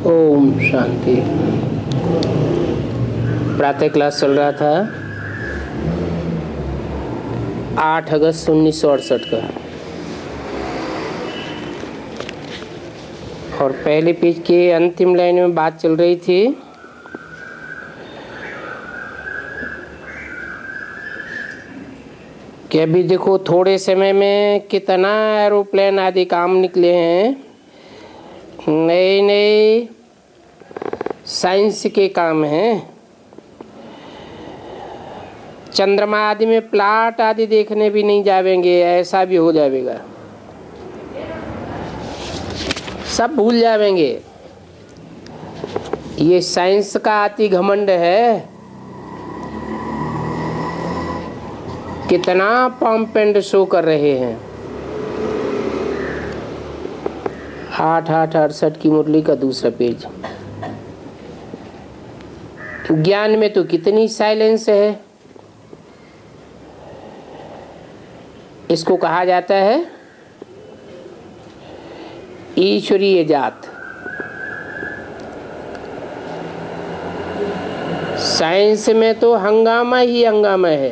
ओम शांति। प्रातः क्लास चल रहा था 8 अगस्त 1968 का, और पहले पेज के अंतिम लाइन में बात चल रही थी कि अभी देखो थोड़े समय में कितना एरोप्लेन आदि काम निकले हैं, नए नए साइंस के काम हैं। चंद्रमा आदि में प्लाट आदि देखने भी नहीं जावेंगे, ऐसा भी हो जाएगा, सब भूल जावेंगे। ये साइंस का अति घमंड है, कितना पंप एंड शो कर रहे हैं। 8/8/68 की मुरली का दूसरा पेज। ज्ञान में तो कितनी साइलेंस है। इसको कहा जाता है ईश्वरीय जात। साइंस में तो हंगामा ही हंगामा है।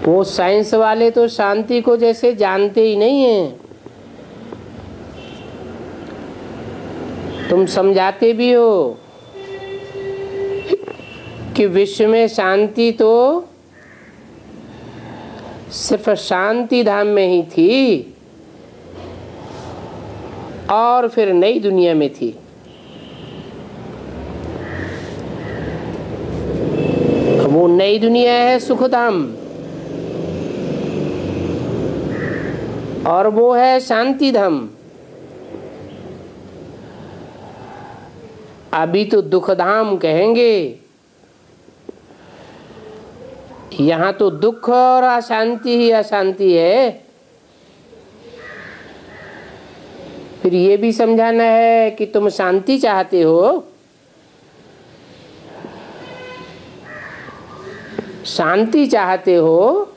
वो साइंस वाले तो शांति को जैसे जानते ही नहीं हैं। तुम समझाते भी हो कि विश्व में शांति तो सिर्फ शांति धाम में ही थी और फिर नई दुनिया में थी। वो नई दुनिया है सुखधाम, और वो है शांति धाम। अभी तो दुखधाम कहेंगे। यहाँ तो दुख और अशांति ही अशांति है। फिर ये भी समझाना है कि तुम शांति चाहते हो, शांति चाहते हो,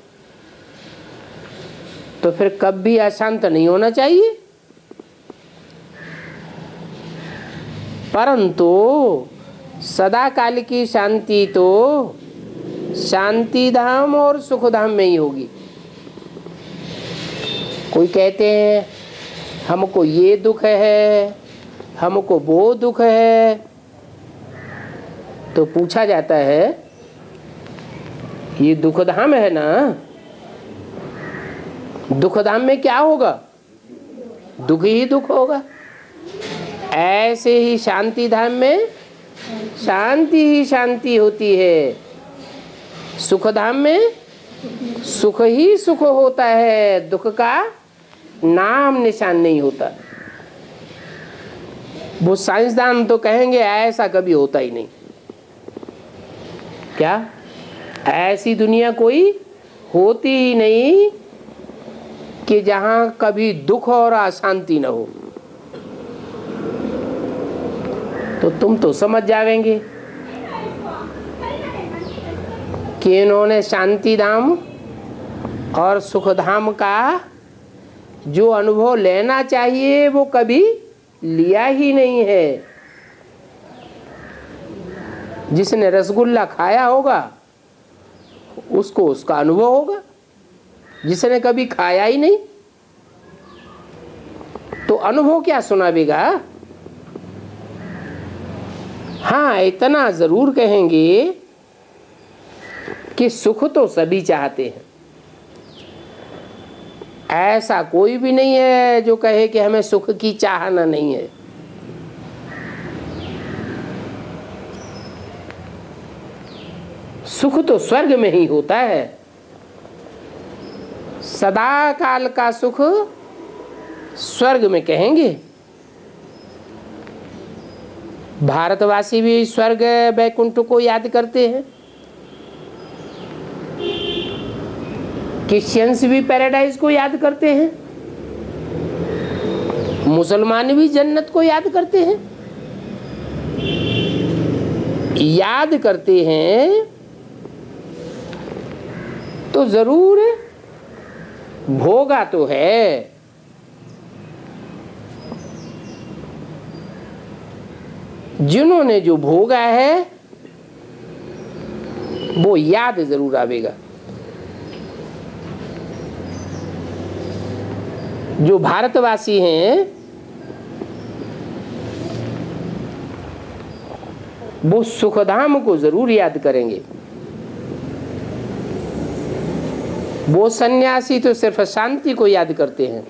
तो फिर कभी अशांत नहीं होना चाहिए। परंतु सदा काल की शांति तो शांति धाम और सुख धाम में ही होगी। कोई कहते हैं हमको ये दुख है, हमको वो दुख है, तो पूछा जाता है ये दुख धाम है ना, दुख धाम में क्या होगा? दुख ही दुख होगा। ऐसे ही शांति धाम में शांति ही शांति होती है। सुख धाम में सुख ही सुख होता है, दुख का नाम निशान नहीं होता। वो साइंसदान तो कहेंगे ऐसा कभी होता ही नहीं। क्या ऐसी दुनिया कोई होती ही नहीं कि जहां कभी दुख और अशांति न हो। तो तुम तो समझ जावेंगे कि इन्होंने शांति धाम और सुख धाम का जो अनुभव लेना चाहिए वो कभी लिया ही नहीं है। जिसने रसगुल्ला खाया होगा उसको उसका अनुभव होगा, जिसने कभी खाया ही नहीं तो अनुभव क्या सुनावेगा। हाँ, इतना जरूर कहेंगे कि सुख तो सभी चाहते हैं। ऐसा कोई भी नहीं है जो कहे कि हमें सुख की चाहना नहीं है। सुख तो स्वर्ग में ही होता है। सदा काल का सुख स्वर्ग में कहेंगे। भारतवासी भी स्वर्ग वैकुंठ को याद करते हैं। क्रिश्चियंस भी पैराडाइज को याद करते हैं। मुसलमान भी जन्नत को याद करते हैं। याद करते हैं तो जरूर भोगा तो है, जिन्होंने जो भोगा है वो याद जरूर आवेगा। जो भारतवासी हैं वो सुखधाम को जरूर याद करेंगे। वो सन्यासी तो सिर्फ शांति को याद करते हैं,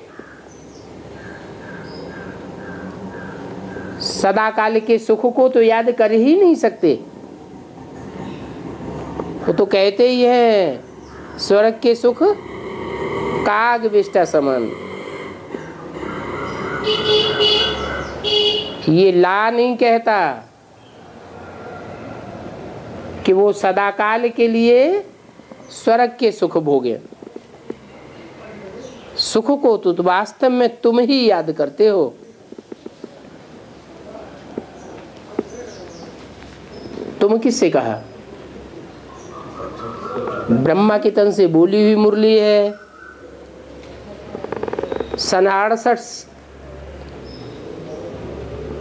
सदा काल के सुख को तो याद कर ही नहीं सकते। वो तो कहते ही हैं स्वर्ग के सुख काग विष्टा समान। ये ला नहीं कहता कि वो सदाकाल के लिए स्वर्ग के सुख भोगे। सुख को तो वास्तव में तुम ही याद करते हो। तुम किससे कहा? ब्रह्मा के तन से बोली हुई मुरली है। सन 68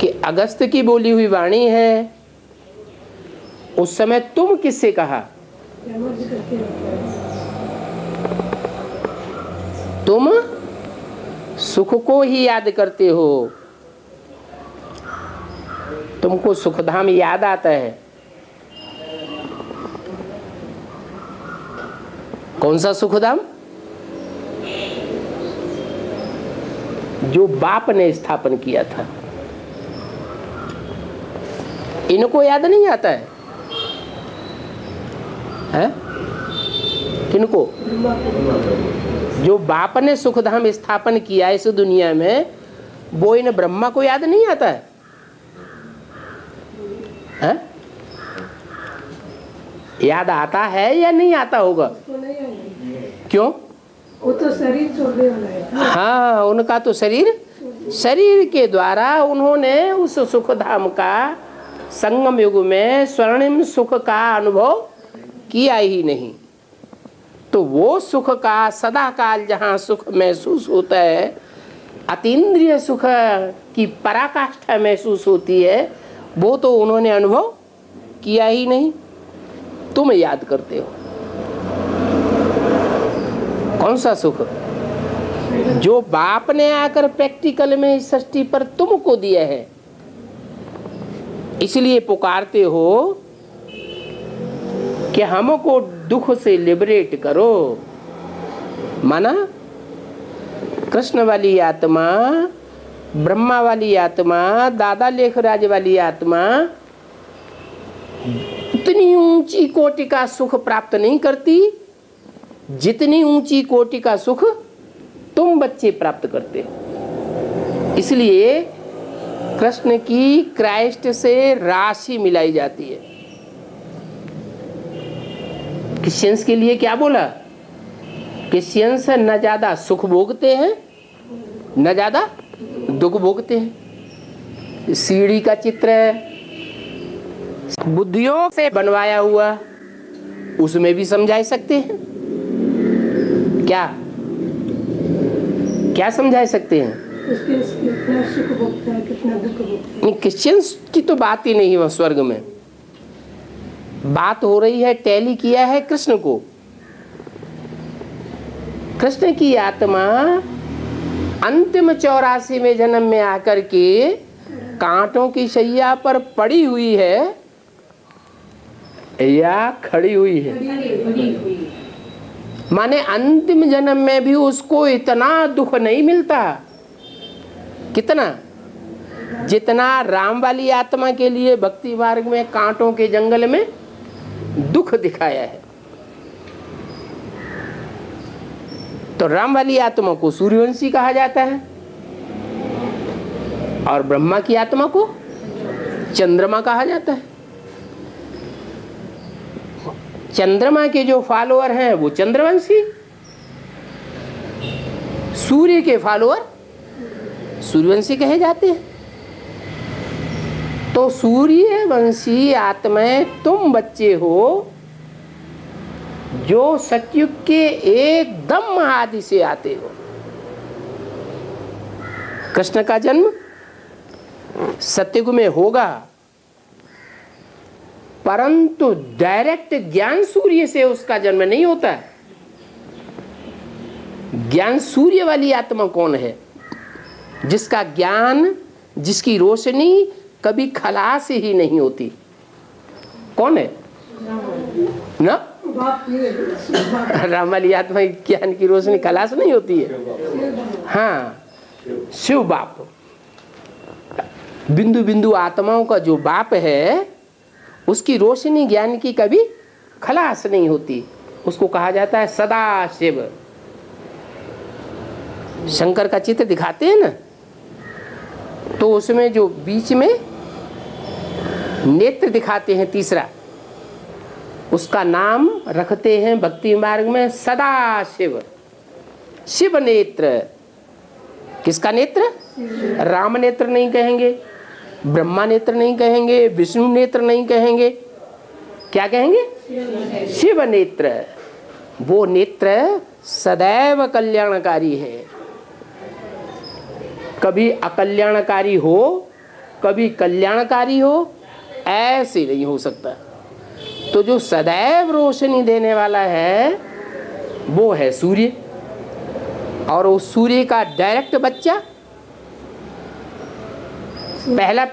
के अगस्त की बोली हुई वाणी है। उस समय तुम किससे कहा? तुम सुख को ही याद करते हो। तुमको सुखधाम याद आता है। कौन सा सुखधाम? जो बाप ने स्थापन किया था। इनको याद नहीं आता है? हैं? किनको? जो बाप ने सुखधाम स्थापन किया इस दुनिया में, वो इन ब्रह्मा को याद नहीं आता है? हैं? याद आता है या नहीं आता होगा? क्यों? वो तो शरीर छोड़ने वाला है। हाँ, उनका तो शरीर के द्वारा उन्होंने उस सुखधाम का संगम युग में स्वर्णिम सुख का अनुभव किया ही नहीं। तो वो सुख का सदा काल जहाँ सुख महसूस होता है, अतीन्द्रिय सुख की पराकाष्ठा महसूस होती है, वो तो उन्होंने अनुभव किया ही नहीं। तुम याद करते हो। कौन सा सुख? जो बाप ने आकर प्रैक्टिकल में इस सृष्टि पर तुमको दिया है। इसलिए पुकारते हो कि हमको दुख से लिबरेट करो। माना कृष्ण वाली आत्मा, ब्रह्मा वाली आत्मा, दादा लेखराज वाली आत्मा उतनी ऊंची कोटि का सुख प्राप्त नहीं करती जितनी ऊंची कोटि का सुख तुम बच्चे प्राप्त करते हो। इसलिए कृष्ण की क्राइस्ट से राशि मिलाई जाती है। क्रिश्चियंस के लिए क्या बोला? क्रिश्चियंस न ज्यादा सुख भोगते हैं न ज्यादा दुख भोगते हैं। सीढ़ी का चित्र है, बुद्धियों से बनवाया हुआ, उसमें भी समझा सकते हैं। क्या क्या समझा सकते हैं? कितना सुख भोगता है, कितना दुख भोगता है। क्रिश्चियंस की तो बात ही नहीं है। स्वर्ग में बात हो रही है, टैली किया है कृष्ण को। कृष्ण की आत्मा अंतिम 84वें जन्म में आकर के कांटों की शैया पर पड़ी हुई है या खड़ी हुई है? माने अंतिम जन्म में भी उसको इतना दुख नहीं मिलता। कितना? जितना राम वाली आत्मा के लिए भक्ति मार्ग में कांटों के जंगल में दुख दिखाया है। तो राम वाली आत्मा को सूर्यवंशी कहा जाता है और ब्रह्मा की आत्मा को चंद्रमा कहा जाता है। चंद्रमा के जो फॉलोअर हैं वो चंद्रवंशी, सूर्य के फॉलोअर सूर्यवंशी कहे जाते हैं। तो सूर्यवंशी आत्माएं तुम बच्चे हो जो सतयुग के एकदम आदि से आते हो। कृष्ण का जन्म सतयुग में होगा परंतु डायरेक्ट ज्ञान सूर्य से उसका जन्म नहीं होता है। ज्ञान सूर्य वाली आत्मा कौन है? जिसका ज्ञान, जिसकी रोशनी कभी खलास ही नहीं होती। कौन है ना? राम वाली आत्मा की ज्ञान की रोशनी खलास नहीं होती है। हाँ, शिव बाप, बिंदु बिंदु आत्माओं का जो बाप है, उसकी रोशनी ज्ञान की कभी खलास नहीं होती। उसको कहा जाता है सदा शिव। शंकर का चित्र दिखाते हैं ना, तो उसमें जो बीच में नेत्र दिखाते हैं तीसरा, उसका नाम रखते हैं भक्ति मार्ग में सदा शिव। शिव नेत्र। किसका नेत्र? राम नेत्र नहीं कहेंगे, ब्रह्मा नेत्र नहीं कहेंगे, विष्णु नेत्र नहीं कहेंगे, क्या कहेंगे? शिव नेत्र। वो नेत्र सदैव कल्याणकारी है। कभी अकल्याणकारी हो, कभी कल्याणकारी हो, ऐसे नहीं हो सकता। तो जो सदैव रोशनी देने वाला है वो है सूर्य। और उस सूर्य का डायरेक्ट बच्चा पहला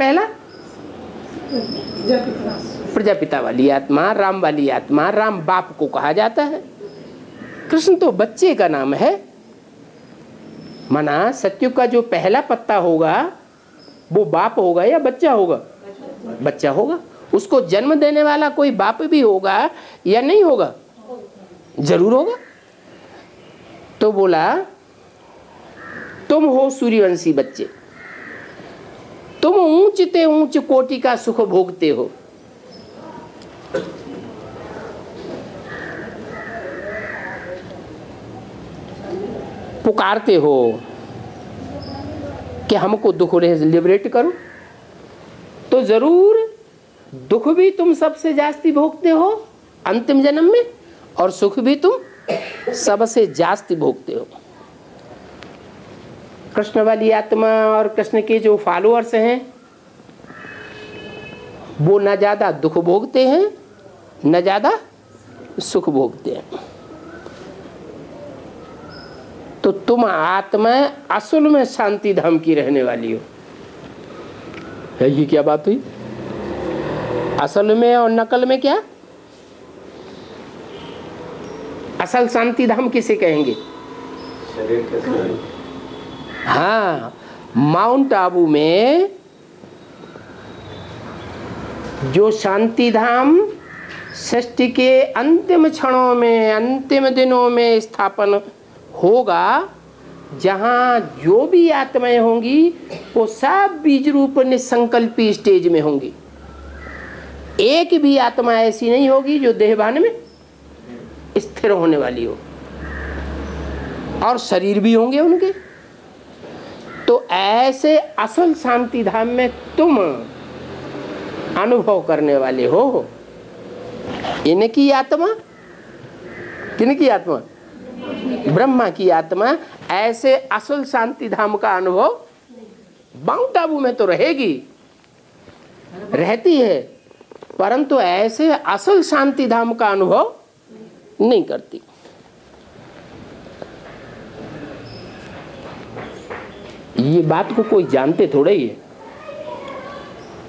प्रजापिता वाली आत्मा, राम वाली आत्मा, राम बाप को कहा जाता है। कृष्ण तो बच्चे का नाम है। माना सत्युग का जो पहला पत्ता होगा वो बाप होगा या बच्चा होगा? बच्चा होगा। उसको जन्म देने वाला कोई बाप भी होगा या नहीं होगा? जरूर होगा। तो बोला तुम हो सूर्यवंशी बच्चे, तुम ऊंचते ऊंच कोटि का सुख भोगते हो। पुकारते हो कि हमको दुख से लिबरेट करो, तो जरूर दुख भी तुम सबसे जास्ती भोगते हो अंतिम जन्म में, और सुख भी तुम सबसे जास्ती भोगते हो। कृष्ण वाली आत्मा और कृष्ण के जो फॉलोअर्स हैं वो न ज्यादा दुख भोगते हैं न ज्यादा सुख भोगते हैं। तो तुम आत्मा असल में शांति धाम की रहने वाली हो। ये क्या बात हुई? असल में और नकल में क्या? असल शांति धाम किसे कहेंगे? हाँ, माउंट आबू में जो शांति धाम सृष्टि के अंतिम क्षणों में, अंतिम दिनों में स्थापन होगा, जहां जो भी आत्माएं होंगी वो सब बीज रूप निसंकल्पी स्टेज में होंगी। एक भी आत्मा ऐसी नहीं होगी जो देहभान में स्थिर होने वाली हो, और शरीर भी होंगे उनके। तो ऐसे असल शांति धाम में तुम अनुभव करने वाले हो। इनकी आत्मा, किनकी आत्मा? ब्रह्मा की आत्मा ऐसे असल शांति धाम का अनुभव माउंट आबू में तो रहेगी, रहती है, परंतु ऐसे असल शांति धाम का अनुभव नहीं करती। ये बात को कोई जानते थोड़ा ही है।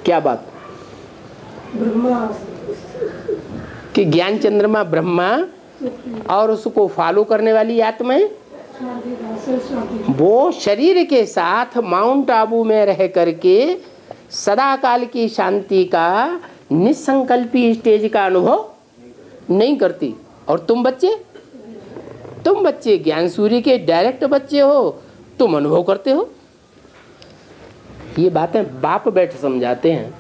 क्या बात? ब्रह्मा कि ज्ञान चंद्रमा ब्रह्मा और उसको फॉलो करने वाली आत्माएं वो शरीर के साथ माउंट आबू में रह करके सदा काल की शांति का निसंकल्पी स्टेज का अनुभव नहीं करती। और तुम बच्चे ज्ञान सूर्य के डायरेक्ट बच्चे हो, तुम अनुभव करते हो। ये बातें बाप बैठ समझाते हैं।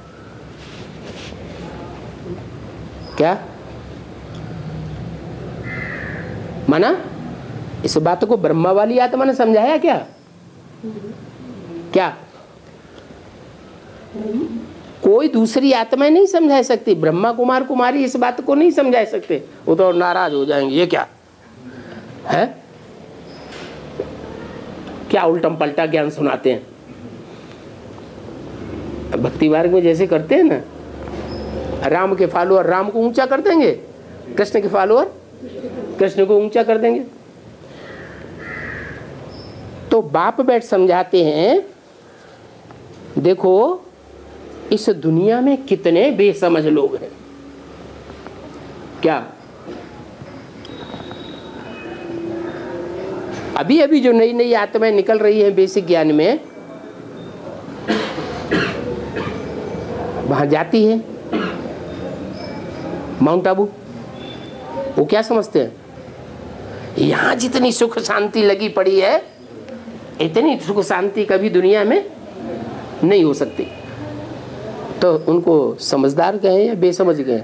क्या माना? इस बात को ब्रह्मा वाली आत्मा ने समझाया क्या? क्या कोई दूसरी आत्मा नहीं समझा सकती? ब्रह्मा कुमार कुमारी इस बात को नहीं समझा सकते, वो तो नाराज हो जाएंगे। ये क्या है? क्या उल्टम पलटा ज्ञान सुनाते हैं? भक्ति मार्ग में जैसे करते हैं ना, राम के फॉलोअर राम को ऊंचा कर देंगे, कृष्ण के फॉलोअर कृष्ण को ऊंचा कर देंगे। तो बाप बैठ समझाते हैं, देखो इस दुनिया में कितने बेसमझ लोग हैं। क्या अभी अभी जो नई नई आत्माएं निकल रही हैं बेसिक ज्ञान में, वहां जाती है माउंट आबू, वो क्या समझते हैं, यहां जितनी सुख शांति लगी पड़ी है, इतनी सुख शांति कभी दुनिया में नहीं हो सकती। तो उनको समझदार कहें या बेसमझ कहें?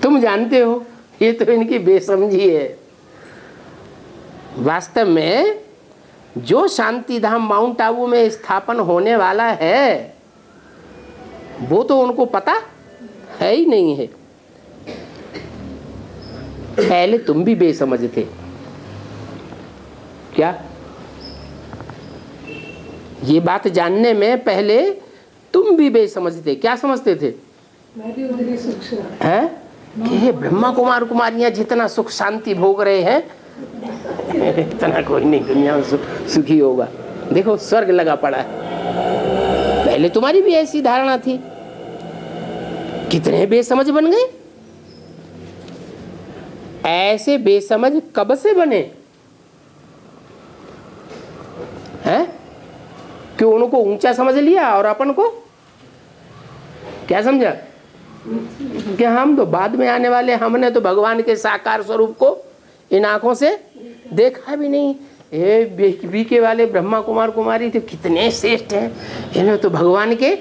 तुम जानते हो ये तो इनकी बेसमझी है। वास्तव में जो शांति धाम माउंट आबू में स्थापन होने वाला है वो तो उनको पता है ही नहीं है। पहले तुम भी बेसमझ थे क्या? ये बात जानने में पहले तुम भी बेसमझ थे। क्या समझते थे? हैं कि ये ब्रह्मा कुमार कुमारियां जितना सुख शांति भोग रहे हैं इतना कोई नहीं दुनिया में सुखी होगा। देखो स्वर्ग लगा पड़ा है। पहले तुम्हारी भी ऐसी धारणा थी। कितने बेसमझ बन गए। ऐसे बेसमझ कब से बने हैं? कि उनको ऊंचा समझ लिया और अपन को क्या समझा कि हम तो बाद में आने वाले, हमने तो भगवान के साकार स्वरूप को इन आंखों से देखा भी नहीं। ये बीके वाले ब्रह्मा कुमार कुमारी तो कितने श्रेष्ठ हैं, इन्होंने तो भगवान के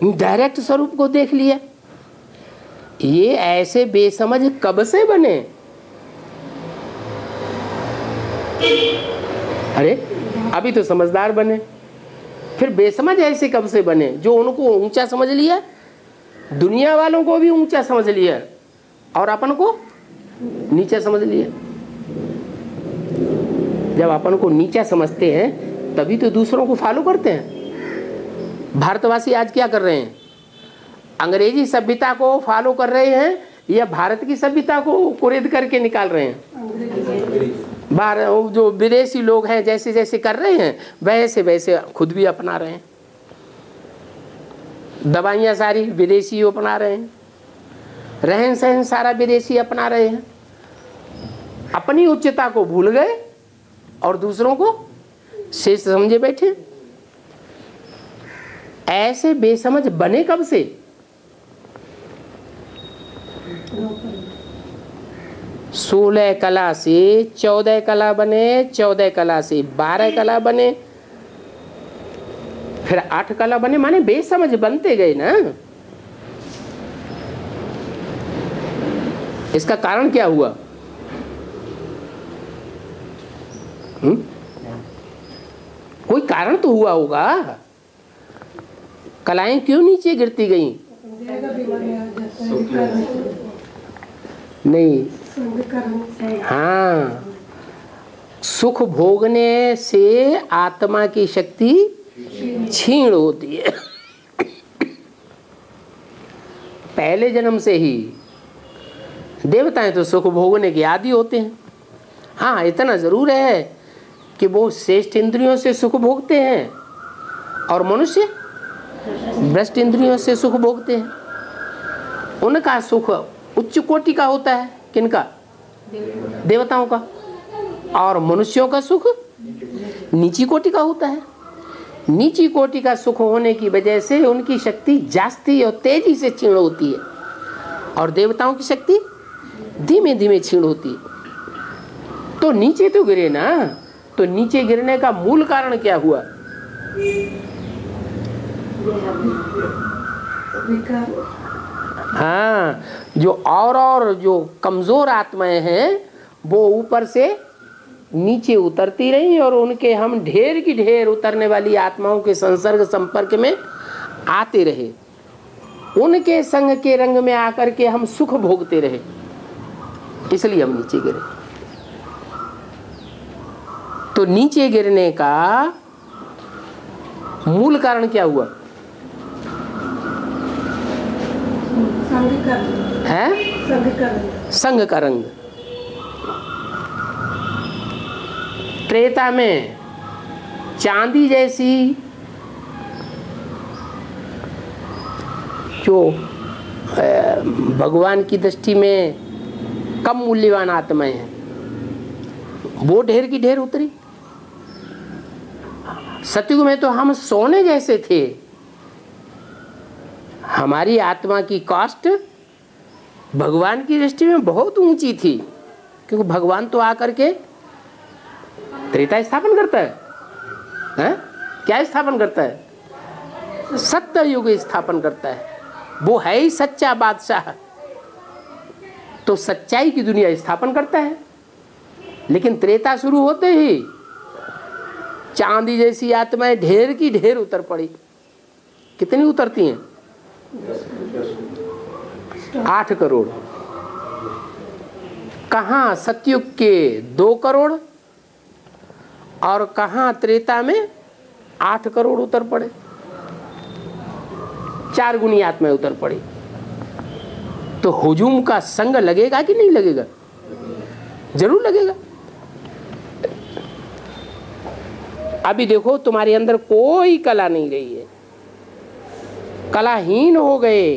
डायरेक्ट स्वरूप को देख लिया। ये ऐसे बेसमझ कब से बने? अरे अभी तो समझदार बने, फिर बेसमझ ऐसे कब से बने? जो उनको ऊंचा समझ लिया, दुनिया वालों को भी ऊंचा समझ लिया और अपन को नीचा समझ लिया। जब अपन को नीचा समझते हैं तभी तो दूसरों को फॉलो करते हैं। भारतवासी आज क्या कर रहे हैं? अंग्रेजी सभ्यता को फॉलो कर रहे हैं या भारत की सभ्यता को कुरेद करके निकाल रहे हैं? जो विदेशी लोग हैं जैसे जैसे कर रहे हैं वैसे वैसे खुद भी अपना रहे हैं। दवाइयाँ सारी विदेशी अपना रहे हैं, रहन सहन सारा विदेशी अपना रहे हैं। अपनी उच्चता को भूल गए और दूसरों को शेष समझे बैठे। ऐसे बेसमझ बने कब से? सोलह कला से 14 कला बने, 14 कला से 12 कला बने, फिर 8 कला बने, माने बेसमझ बनते गए ना। इसका कारण क्या हुआ? कोई कारण तो हुआ होगा। कलाएं क्यों नीचे गिरती गईं? नहीं, हाँ, सुख भोगने से आत्मा की शक्ति क्षीण होती है। पहले जन्म से ही देवताएं तो सुख भोगने के आदी होते हैं। हाँ, इतना जरूर है कि वो श्रेष्ठ इंद्रियों से सुख भोगते हैं और मनुष्य भ्रष्ट इंद्रियों से सुख भोगते हैं। उनका सुख उच्च कोटि का होता है। किनका? देवताओं का। और मनुष्यों का सुख नीची कोटि का होता है। नीची कोटि का सुख होने की वजह से उनकी शक्ति जास्ती और तेजी से क्षीण होती है और देवताओं की शक्ति धीमे धीमे क्षीण होती है। तो नीचे तो गिरे ना। तो नीचे गिरने का मूल कारण क्या हुआ? हाँ, जो जो कमजोर आत्माएं हैं वो ऊपर से नीचे उतरती रही और उनके हम ढेर की ढेर उतरने वाली आत्माओं के संसर्ग संपर्क में आते रहे। उनके संग के रंग में आकर के हम सुख भोगते रहे, इसलिए हम नीचे गिरे। तो नीचे गिरने का मूल कारण क्या हुआ? संग का रंग, है संग का रंग। संग का रंग। त्रेता में चांदी जैसी जो भगवान की दृष्टि में कम मूल्यवान आत्माएं हैं, वो ढेर की ढेर उतरी। सतयुग में तो हम सोने जैसे थे। हमारी आत्मा की कास्ट भगवान की दृष्टि में बहुत ऊंची थी, क्योंकि भगवान तो आकर के त्रेता स्थापन करता है? क्या स्थापन करता है? सत्य युग स्थापन करता है। वो है ही सच्चा बादशाह, तो सच्चाई की दुनिया स्थापन करता है। लेकिन त्रेता शुरू होते ही चांदी जैसी आत्माएं ढेर की ढेर उतर पड़ी। कितनी उतरती हैं? 8 करोड़। कहाँ सतयुग के 2 करोड़ और कहाँ त्रेता में 8 करोड़ उतर पड़े। 4 गुनी आत्माएं उतर पड़ी। तो हुजूम का संग लगेगा कि नहीं लगेगा? जरूर लगेगा। अभी देखो तुम्हारे अंदर कोई कला नहीं रही है, कलाहीन हो गए।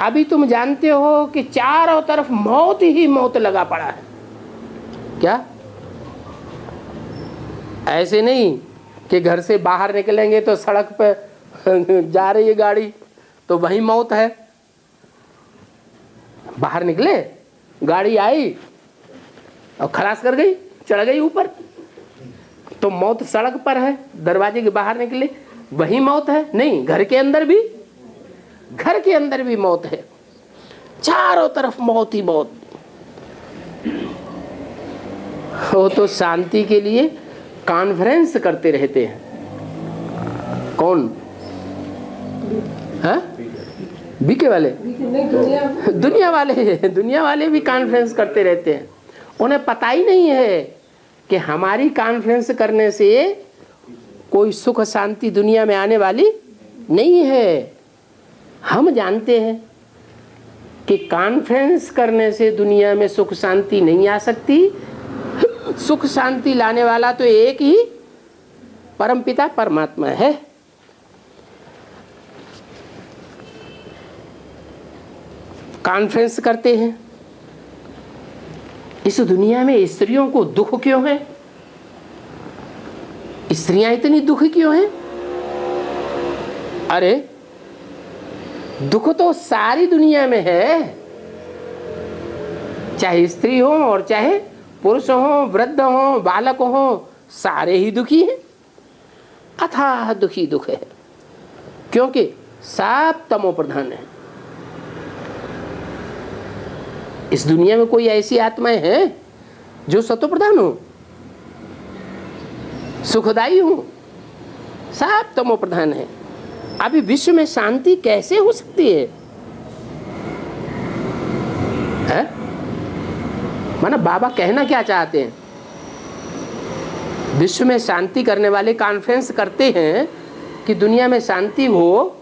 अभी तुम जानते हो कि चारों तरफ मौत ही मौत लगा पड़ा है। क्या ऐसे नहीं कि घर से बाहर निकलेंगे तो सड़क पे जा रही है गाड़ी तो वहीं मौत है। बाहर निकले, गाड़ी आई और खलास कर गई, चढ़ गई ऊपर, तो मौत सड़क पर है। दरवाजे के बाहर निकले, वही मौत है। नहीं, घर के अंदर भी मौत है। चारों तरफ मौत ही मौत। वो तो शांति के लिए कॉन्फ्रेंस करते रहते हैं। कौन? हाँ, बीके वाले? दुनिया वाले भी कॉन्फ्रेंस करते रहते हैं। उन्हें पता ही नहीं है कि हमारी कॉन्फ्रेंस करने से कोई सुख शांति दुनिया में आने वाली नहीं है। हम जानते हैं कि कॉन्फ्रेंस करने से दुनिया में सुख शांति नहीं आ सकती। सुख शांति लाने वाला तो एक ही परमपिता परमात्मा है। कॉन्फ्रेंस करते हैं। इस दुनिया में स्त्रियों को दुख क्यों है? स्त्रियां इतनी दुखी क्यों हैं? अरे दुख तो सारी दुनिया में है, चाहे स्त्री हो और चाहे पुरुष हो, वृद्ध हो, बालक हो, सारे ही दुखी हैं। अथाह दुखी दुख है, क्योंकि सब तमो प्रधान है। इस दुनिया में कोई ऐसी आत्माएं हैं जो सतो प्रधान हो, सुखदायी हो? सब तमो प्रधान है। अभी विश्व में शांति कैसे हो सकती है? माना बाबा कहना क्या चाहते हैं? विश्व में शांति करने वाले कॉन्फ्रेंस करते हैं कि दुनिया में शांति हो,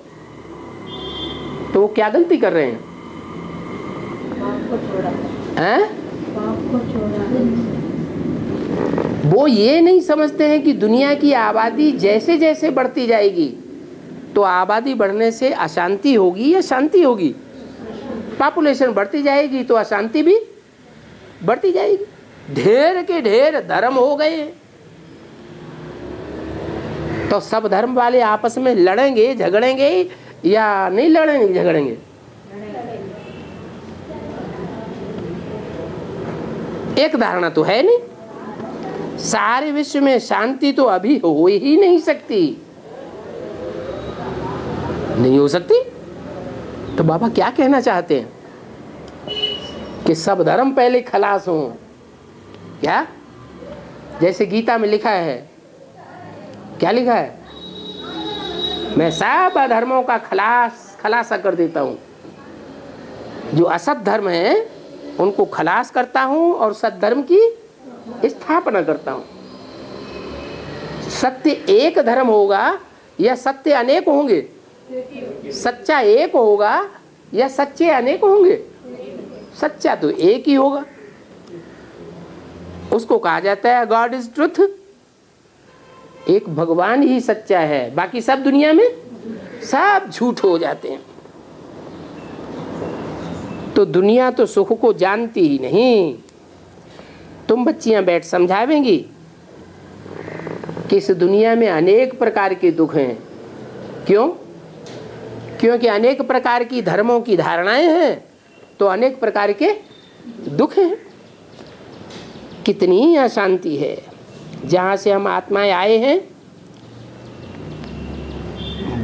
तो वो क्या गलती कर रहे हैं? वो ये नहीं समझते हैं कि दुनिया की आबादी जैसे जैसे बढ़ती जाएगी तो आबादी बढ़ने से अशांति होगी या शांति होगी? पॉपुलेशन बढ़ती जाएगी तो अशांति भी बढ़ती जाएगी। ढेर के ढेर धर्म हो गए तो सब धर्म वाले आपस में लड़ेंगे झगड़ेंगे या नहीं लड़ेंगे झगड़ेंगे? एक धारणा तो है नहीं। सारे विश्व में शांति तो अभी हो ही नहीं सकती, नहीं हो सकती। तो बाबा क्या कहना चाहते हैं कि सब धर्म पहले खलास हो। क्या? जैसे गीता में लिखा है, क्या लिखा है? मैं सब धर्मों का खलासा कर देता हूं। जो असत धर्म है उनको खलास करता हूं और सद्धर्म की स्थापना करता हूं। सत्य एक धर्म होगा या सत्य अनेक होंगे? सच्चा एक होगा या सच्चे अनेक होंगे? सच्चा तो एक ही होगा। उसको कहा जाता है गॉड इज ट्रुथ। एक भगवान ही सच्चा है, बाकी सब दुनिया में सब झूठ हो जाते हैं। तो दुनिया तो सुख को जानती ही नहीं। तुम बच्चियां बैठ समझावेंगी कि इस दुनिया में अनेक प्रकार के दुख हैं। क्यों? क्योंकि अनेक प्रकार की धर्मों की धारणाएं हैं, तो अनेक प्रकार के दुख हैं। कितनी अशांति है। जहां से हम आत्माएं आए हैं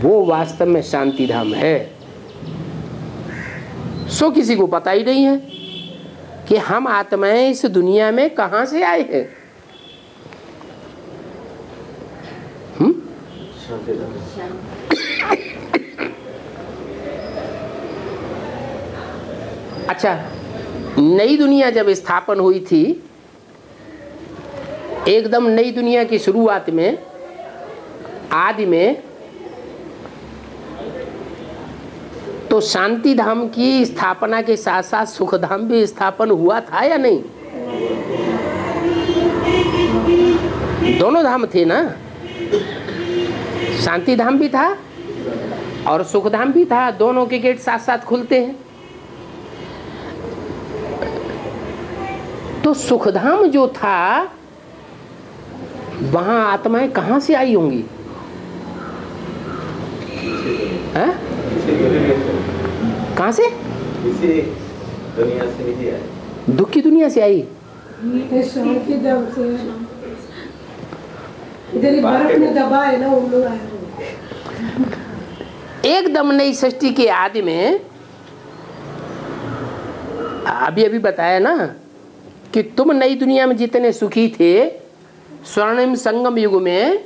वो वास्तव में शांति धाम है। सो किसी को पता ही नहीं है कि हम आत्माएं इस दुनिया में कहां से आए हैं। अच्छा, नई दुनिया जब स्थापन हुई थी, एकदम नई दुनिया की शुरुआत में, आदि में, तो शांति धाम की स्थापना के साथ साथ सुख धाम भी स्थापन हुआ था या नहीं? दोनों धाम थे ना। शांति धाम भी था और सुख धाम भी था। दोनों के गेट साथ साथ खुलते हैं। तो सुख धाम जो था वहां आत्माएं कहां से आई होंगी? कहां से? इसी दुनिया से ही आई। दुख की दुनिया से आई। शांति धाम से इधर बर्फ में दबा है ना, वो लोग आए। एकदम नई सृष्टि के आदि में अभी बताया ना कि तुम नई दुनिया में जितने सुखी थे, स्वर्णिम संगम युग में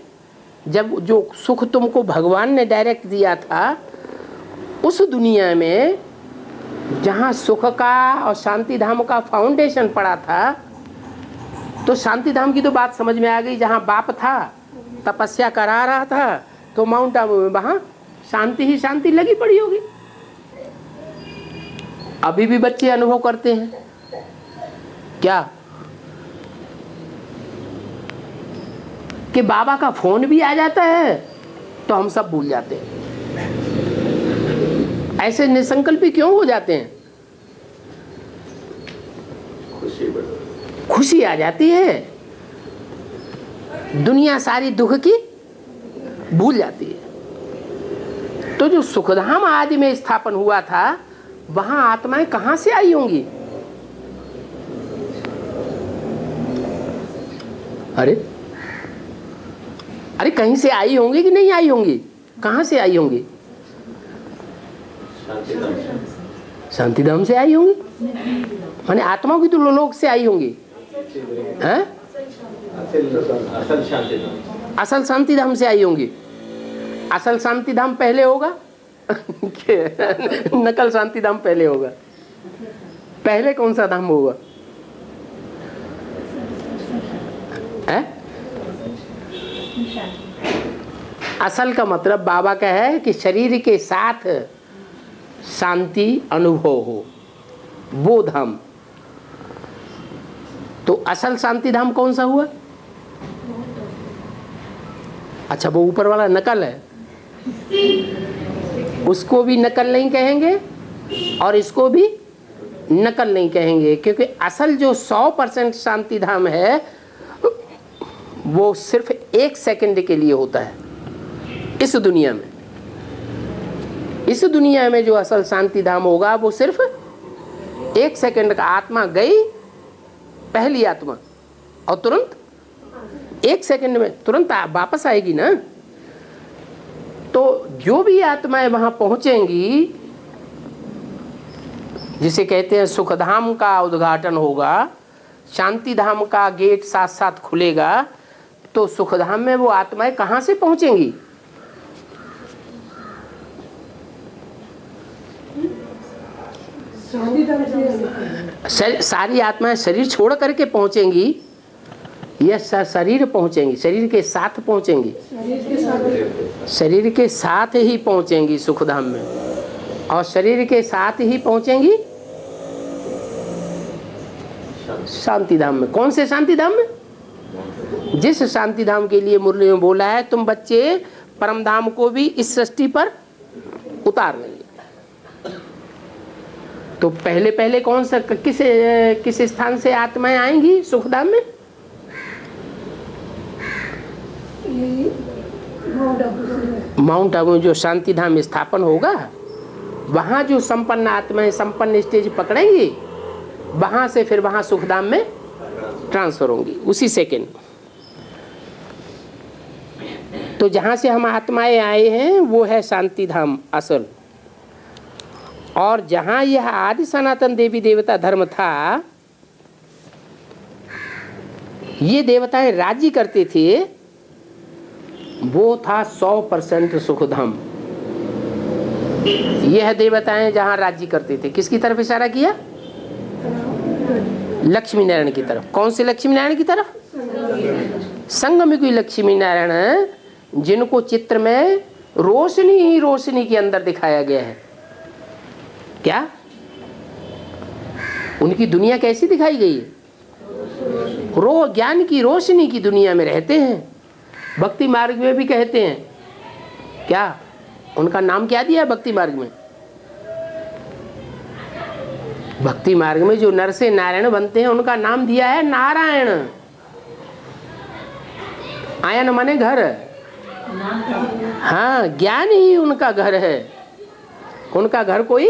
जब जो सुख तुमको भगवान ने डायरेक्ट दिया था, उस दुनिया में जहाँ सुख का और शांति धाम का फाउंडेशन पड़ा था, तो शांति धाम की तो बात समझ में आ गई। जहाँ बाप था, तपस्या करा रहा था, तो माउंट आबू में वहाँ शांति ही शांति लगी पड़ी होगी। अभी भी बच्चे अनुभव करते हैं क्या कि बाबा का फोन भी आ जाता है तो हम सब भूल जाते हैं। ऐसे निसंकल्पी क्यों हो जाते हैं? खुशी आ जाती है, दुनिया सारी दुख की भूल जाती है। तो जो सुखधाम आदि में स्थापन हुआ था, वहां आत्माएं कहां से आई होंगी? अरे कहीं से आई होंगी कि नहीं आई होंगी? कहां से आई होंगी? शांति धाम से आई होंगी। माने आत्माओं की तो लोक से आई होंगी। हैं? असल शांति धाम से आई होंगी। असल शांति धाम पहले होगा नकल शांति धाम पहले होगा? पहले कौन सा धाम होगा? असल का मतलब बाबा का है कि शरीर के साथ शांति अनुभव हो, वो धाम। तो असल शांति धाम कौन सा हुआ? अच्छा, वो ऊपर वाला नकल है, उसको भी नकल नहीं कहेंगे और इसको भी नकल नहीं कहेंगे, क्योंकि असल जो 100% शांति धाम है वो सिर्फ 1 सेकंड के लिए होता है इस दुनिया में। इस दुनिया में जो असल शांति धाम होगा वो सिर्फ 1 सेकंड का। आत्मा गई, पहली आत्मा, और तुरंत 1 सेकंड में तुरंत वापस आएगी ना। तो जो भी आत्माएं वहां पहुंचेंगी, जिसे कहते हैं सुखधाम का उद्घाटन होगा, शांति धाम का गेट साथ साथ खुलेगा, तो सुखधाम में वो आत्माएं कहां से पहुंचेंगी? शांति धाम से सारी आत्माएं शरीर छोड़ करके पहुंचेंगी, या शरीर पहुंचेंगी, शरीर के साथ पहुंचेंगी, शरीर के साथ ही पहुंचेंगी सुखधाम में, और शरीर के साथ ही पहुंचेंगी शांति धाम में। कौन से शांति धाम में? जिस शांति धाम के लिए मुरली में बोला है तुम बच्चे परम धाम को भी इस सृष्टि पर उतार लेंगे। तो पहले पहले कौन सा किस स्थान से आत्माएं आएंगी सुखधाम में? माउंट आबू में जो शांति धाम स्थापन होगा, वहां जो संपन्न आत्माएं संपन्न स्टेज पकड़ेंगी, वहां से फिर वहां सुखधाम में ट्रांसफर होंगी उसी सेकेंड। तो जहां से हम आत्माएं आए हैं वो है शांति धाम असल। और जहां यह आदि सनातन देवी देवता धर्म था, ये देवताएं राज्य करते थे, वो था 100% सुखधाम। यह देवताएं जहां राज्य करते थे, किसकी तरफ इशारा किया? लक्ष्मी नारायण की तरफ। कौन से लक्ष्मी नारायण की तरफ? संगम की लक्ष्मी नारायण, जिनको चित्र में रोशनी ही रोशनी के अंदर दिखाया गया है। क्या उनकी दुनिया कैसी दिखाई गई है? ज्ञान की रोशनी की दुनिया में रहते हैं। भक्ति मार्ग में भी कहते हैं, क्या उनका नाम क्या दिया है भक्ति मार्ग में? भक्ति मार्ग में जो नर से नारायण बनते हैं उनका नाम दिया है नारायण। आयन माने घर, हाँ, ज्ञान ही उनका घर है। उनका घर कोई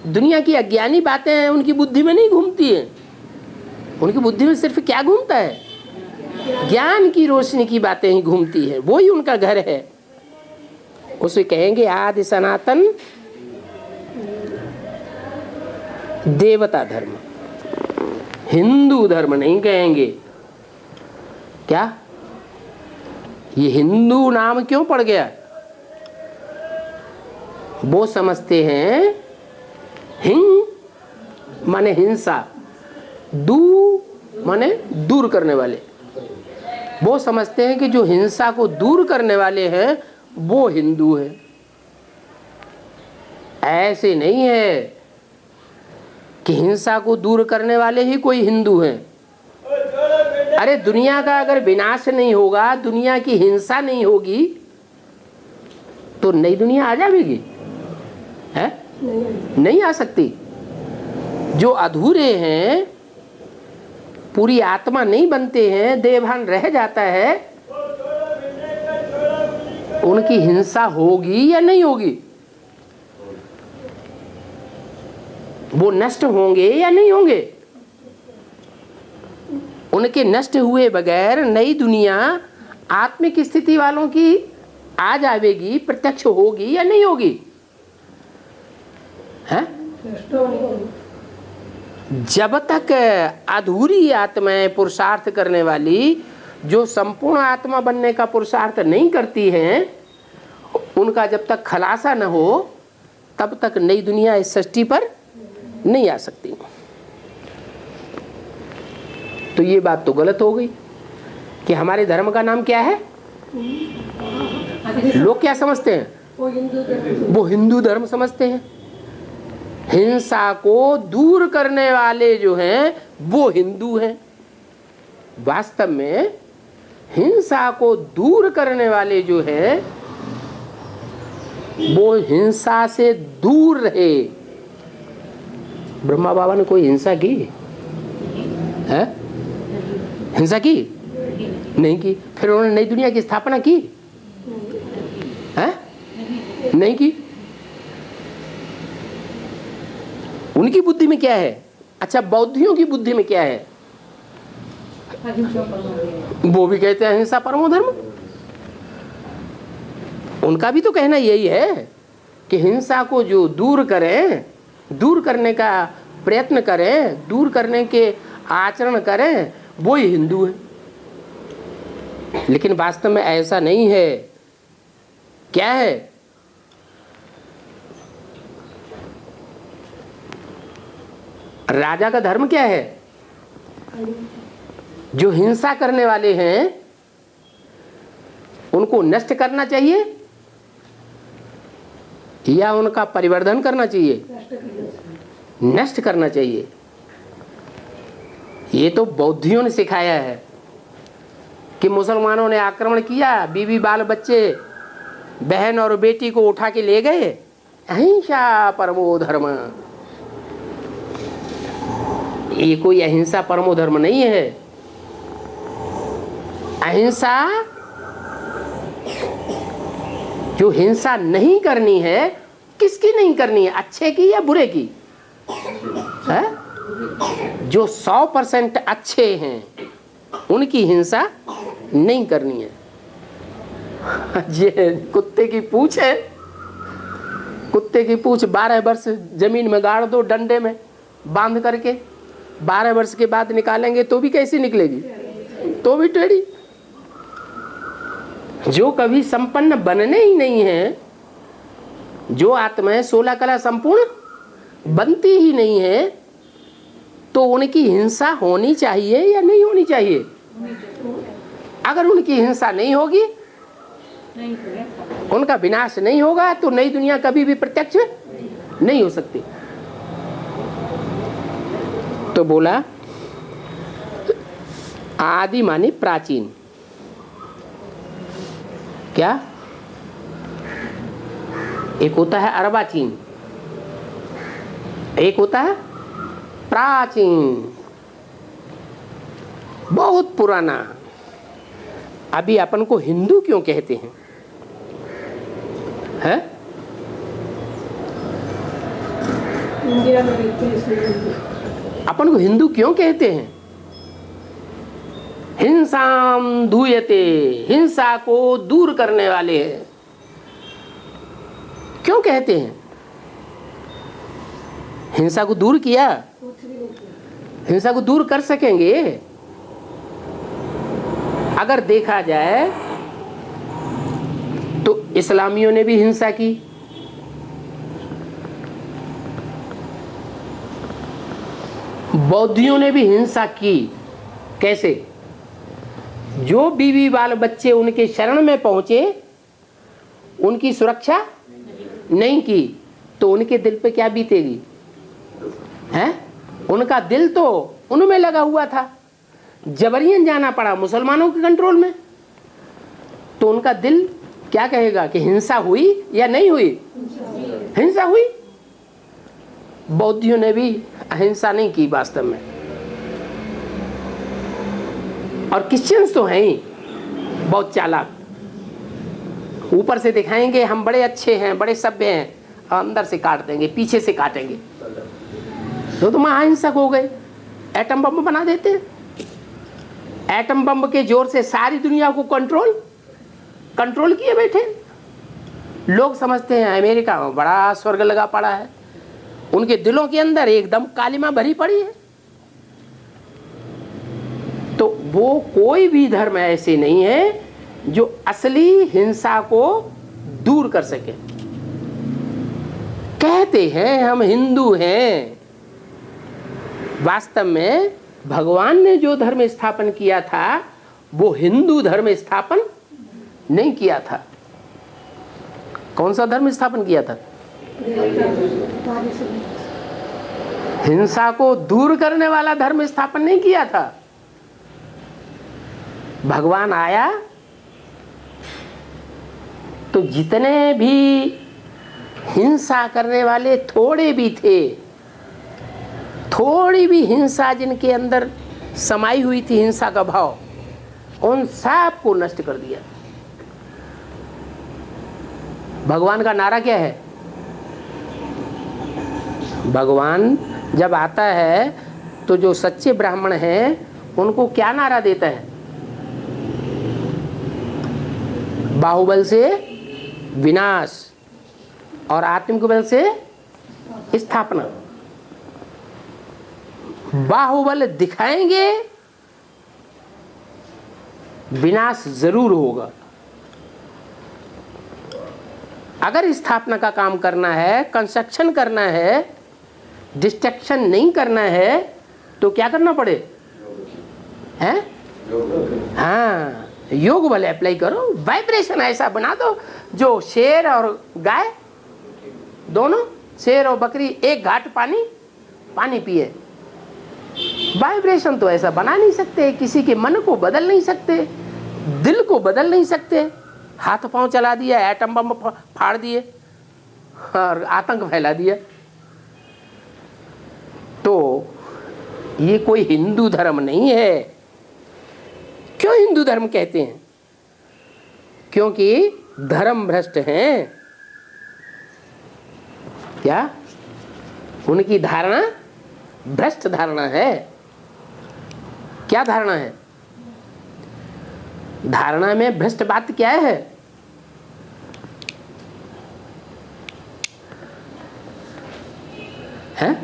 दुनिया की अज्ञानी बातें हैं उनकी बुद्धि में नहीं घूमती है। उनकी बुद्धि में सिर्फ क्या घूमता है? ज्ञान की रोशनी की बातें ही घूमती है, वो ही उनका घर है। उसे कहेंगे आदि सनातन देवता धर्म, हिंदू धर्म नहीं कहेंगे। क्या ये हिंदू नाम क्यों पड़ गया? वो समझते हैं हिंग माने हिंसा, दू माने दूर करने वाले। वो समझते हैं कि जो हिंसा को दूर करने वाले हैं वो हिंदू है। ऐसे नहीं है कि हिंसा को दूर करने वाले ही कोई हिंदू हैं। अरे दुनिया का अगर विनाश नहीं होगा, दुनिया की हिंसा नहीं होगी, तो नई दुनिया आ जाएगी? है नहीं आ सकती। जो अधूरे हैं, पूरी आत्मा नहीं बनते हैं, देहभान रह जाता है, उनकी हिंसा होगी या नहीं होगी? वो नष्ट होंगे या नहीं होंगे? उनके नष्ट हुए बगैर नई दुनिया आत्मिक स्थिति वालों की आ जाएगी, प्रत्यक्ष होगी या नहीं होगी? है? जब तक अधूरी आत्माएं पुरुषार्थ करने वाली, जो संपूर्ण आत्मा बनने का पुरुषार्थ नहीं करती हैं, उनका जब तक खलासा न हो तब तक नई दुनिया इस सृष्टि पर नहीं आ सकती। तो ये बात तो गलत हो गई कि हमारे धर्म का नाम क्या है। लोग क्या समझते हैं? वो हिंदू धर्म समझते हैं। हिंसा को दूर करने वाले जो हैं वो हिंदू हैं। वास्तव में हिंसा को दूर करने वाले जो हैं वो हिंसा से दूर रहे। ब्रह्मा बाबा ने कोई हिंसा की है? हिंसा की नहीं की। फिर उन्होंने नई दुनिया की स्थापना की है? नहीं की। उनकी बुद्धि में क्या है? अच्छा, बौद्धियों की बुद्धि में क्या है? वो भी कहते हैं हिंसा परमो धर्म। उनका भी तो कहना यही है कि हिंसा को जो दूर करें, दूर करने का प्रयत्न करें, दूर करने के आचरण करें, वो ही हिंदू है। लेकिन वास्तव में ऐसा नहीं है। क्या है? राजा का धर्म क्या है? जो हिंसा करने वाले हैं उनको नष्ट करना चाहिए या उनका परिवर्धन करना चाहिए? नष्ट करना चाहिए। ये तो बौद्धियों ने सिखाया है कि मुसलमानों ने आक्रमण किया, बीवी बाल बच्चे बहन और बेटी को उठा के ले गए, अहिंसा परमो धर्म। ये कोई अहिंसा परमो धर्म नहीं है। अहिंसा, जो हिंसा नहीं करनी है, किसकी नहीं करनी है? अच्छे की या बुरे की? है? जो 100% अच्छे हैं उनकी हिंसा नहीं करनी है। ये कुत्ते की पूंछ है, कुत्ते की पूंछ 12 वर्ष जमीन में गाड़ दो डंडे में बांध करके, 12 वर्ष के बाद निकालेंगे तो भी कैसी निकलेगी? तो भी टेढ़ी। जो कभी संपन्न बनने ही नहीं है, जो आत्माएं 16 कला संपूर्ण बनती ही नहीं है, तो उनकी हिंसा होनी चाहिए या नहीं होनी चाहिए? अगर उनकी हिंसा नहीं होगी, उनका विनाश नहीं होगा, तो नई दुनिया कभी भी प्रत्यक्ष नहीं हो सकती। तो बोला आदि माने प्राचीन। क्या? एक होता है अर्वाचीन, एक होता है प्राचीन, बहुत पुराना। अभी अपन को हिंदू क्यों कहते हैं? है? इंडिया में रहते हैं इसलिए अपन को हिंदू क्यों कहते हैं? हिंसाम धूयते, हिंसा को दूर करने वाले हैं। क्यों कहते हैं? हिंसा को दूर किया, हिंसा को दूर कर सकेंगे? अगर देखा जाए तो इस्लामियों ने भी हिंसा की, बौद्धियों ने भी हिंसा की। कैसे? जो बीवी बाल बच्चे उनके शरण में पहुंचे, उनकी सुरक्षा नहीं की, तो उनके दिल पे क्या बीतेगी? हैं? उनका दिल तो उनमें लगा हुआ था, जबरियन जाना पड़ा मुसलमानों के कंट्रोल में, तो उनका दिल क्या कहेगा कि हिंसा हुई या नहीं हुई? हिंसा हुई। बौद्धियों ने भी अहिंसा नहीं की वास्तव में। और क्रिश्चियंस तो हैं ही बहुत चालाक, ऊपर से दिखाएंगे हम बड़े अच्छे हैं, बड़े सभ्य हैं, और अंदर से काट देंगे, पीछे से काटेंगे। तो महाहिंसक हो गए, एटम बम बना देते हैं। एटम बम के जोर से सारी दुनिया को कंट्रोल किए बैठे। लोग समझते हैं अमेरिका में बड़ा स्वर्ग लगा पड़ा है, उनके दिलों के अंदर एकदम कालिमा भरी पड़ी है। तो वो कोई भी धर्म ऐसे नहीं है जो असली हिंसा को दूर कर सके। कहते हैं हम हिंदू हैं, वास्तव में भगवान ने जो धर्म स्थापन किया था वो हिंदू धर्म स्थापन नहीं किया था। कौन सा धर्म स्थापन किया था? हिंसा को दूर करने वाला धर्म स्थापन नहीं किया था। भगवान आया तो जितने भी हिंसा करने वाले थोड़े भी थे, थोड़ी भी हिंसा जिनके अंदर समाई हुई थी, हिंसा का भाव, उन सब को नष्ट कर दिया। भगवान का नारा क्या है? भगवान जब आता है तो जो सच्चे ब्राह्मण हैं उनको क्या नारा देता है? बाहुबल से विनाश और आत्मिक बल से स्थापना। बाहुबल दिखाएंगे, विनाश जरूर होगा। अगर स्थापना का काम करना है, कंस्ट्रक्शन करना है, डिस्ट्रक्शन नहीं करना है, तो क्या करना पड़े? हैं? हाँ, योग बल अप्लाई करो, वाइब्रेशन ऐसा बना दो जो शेर और गाय दोनों, शेर और बकरी एक घाट पानी पिए। वाइब्रेशन तो ऐसा बना नहीं सकते, किसी के मन को बदल नहीं सकते, दिल को बदल नहीं सकते। हाथ पांव चला दिया, एटम बम फाड़ दिए और आतंक फैला दिया। तो ये कोई हिंदू धर्म नहीं है। क्यों हिंदू धर्म कहते हैं? क्योंकि धर्म भ्रष्ट हैं। क्या? उनकी धारणा भ्रष्ट धारणा है। क्या धारणा है? धारणा में भ्रष्ट बात क्या है? हैं?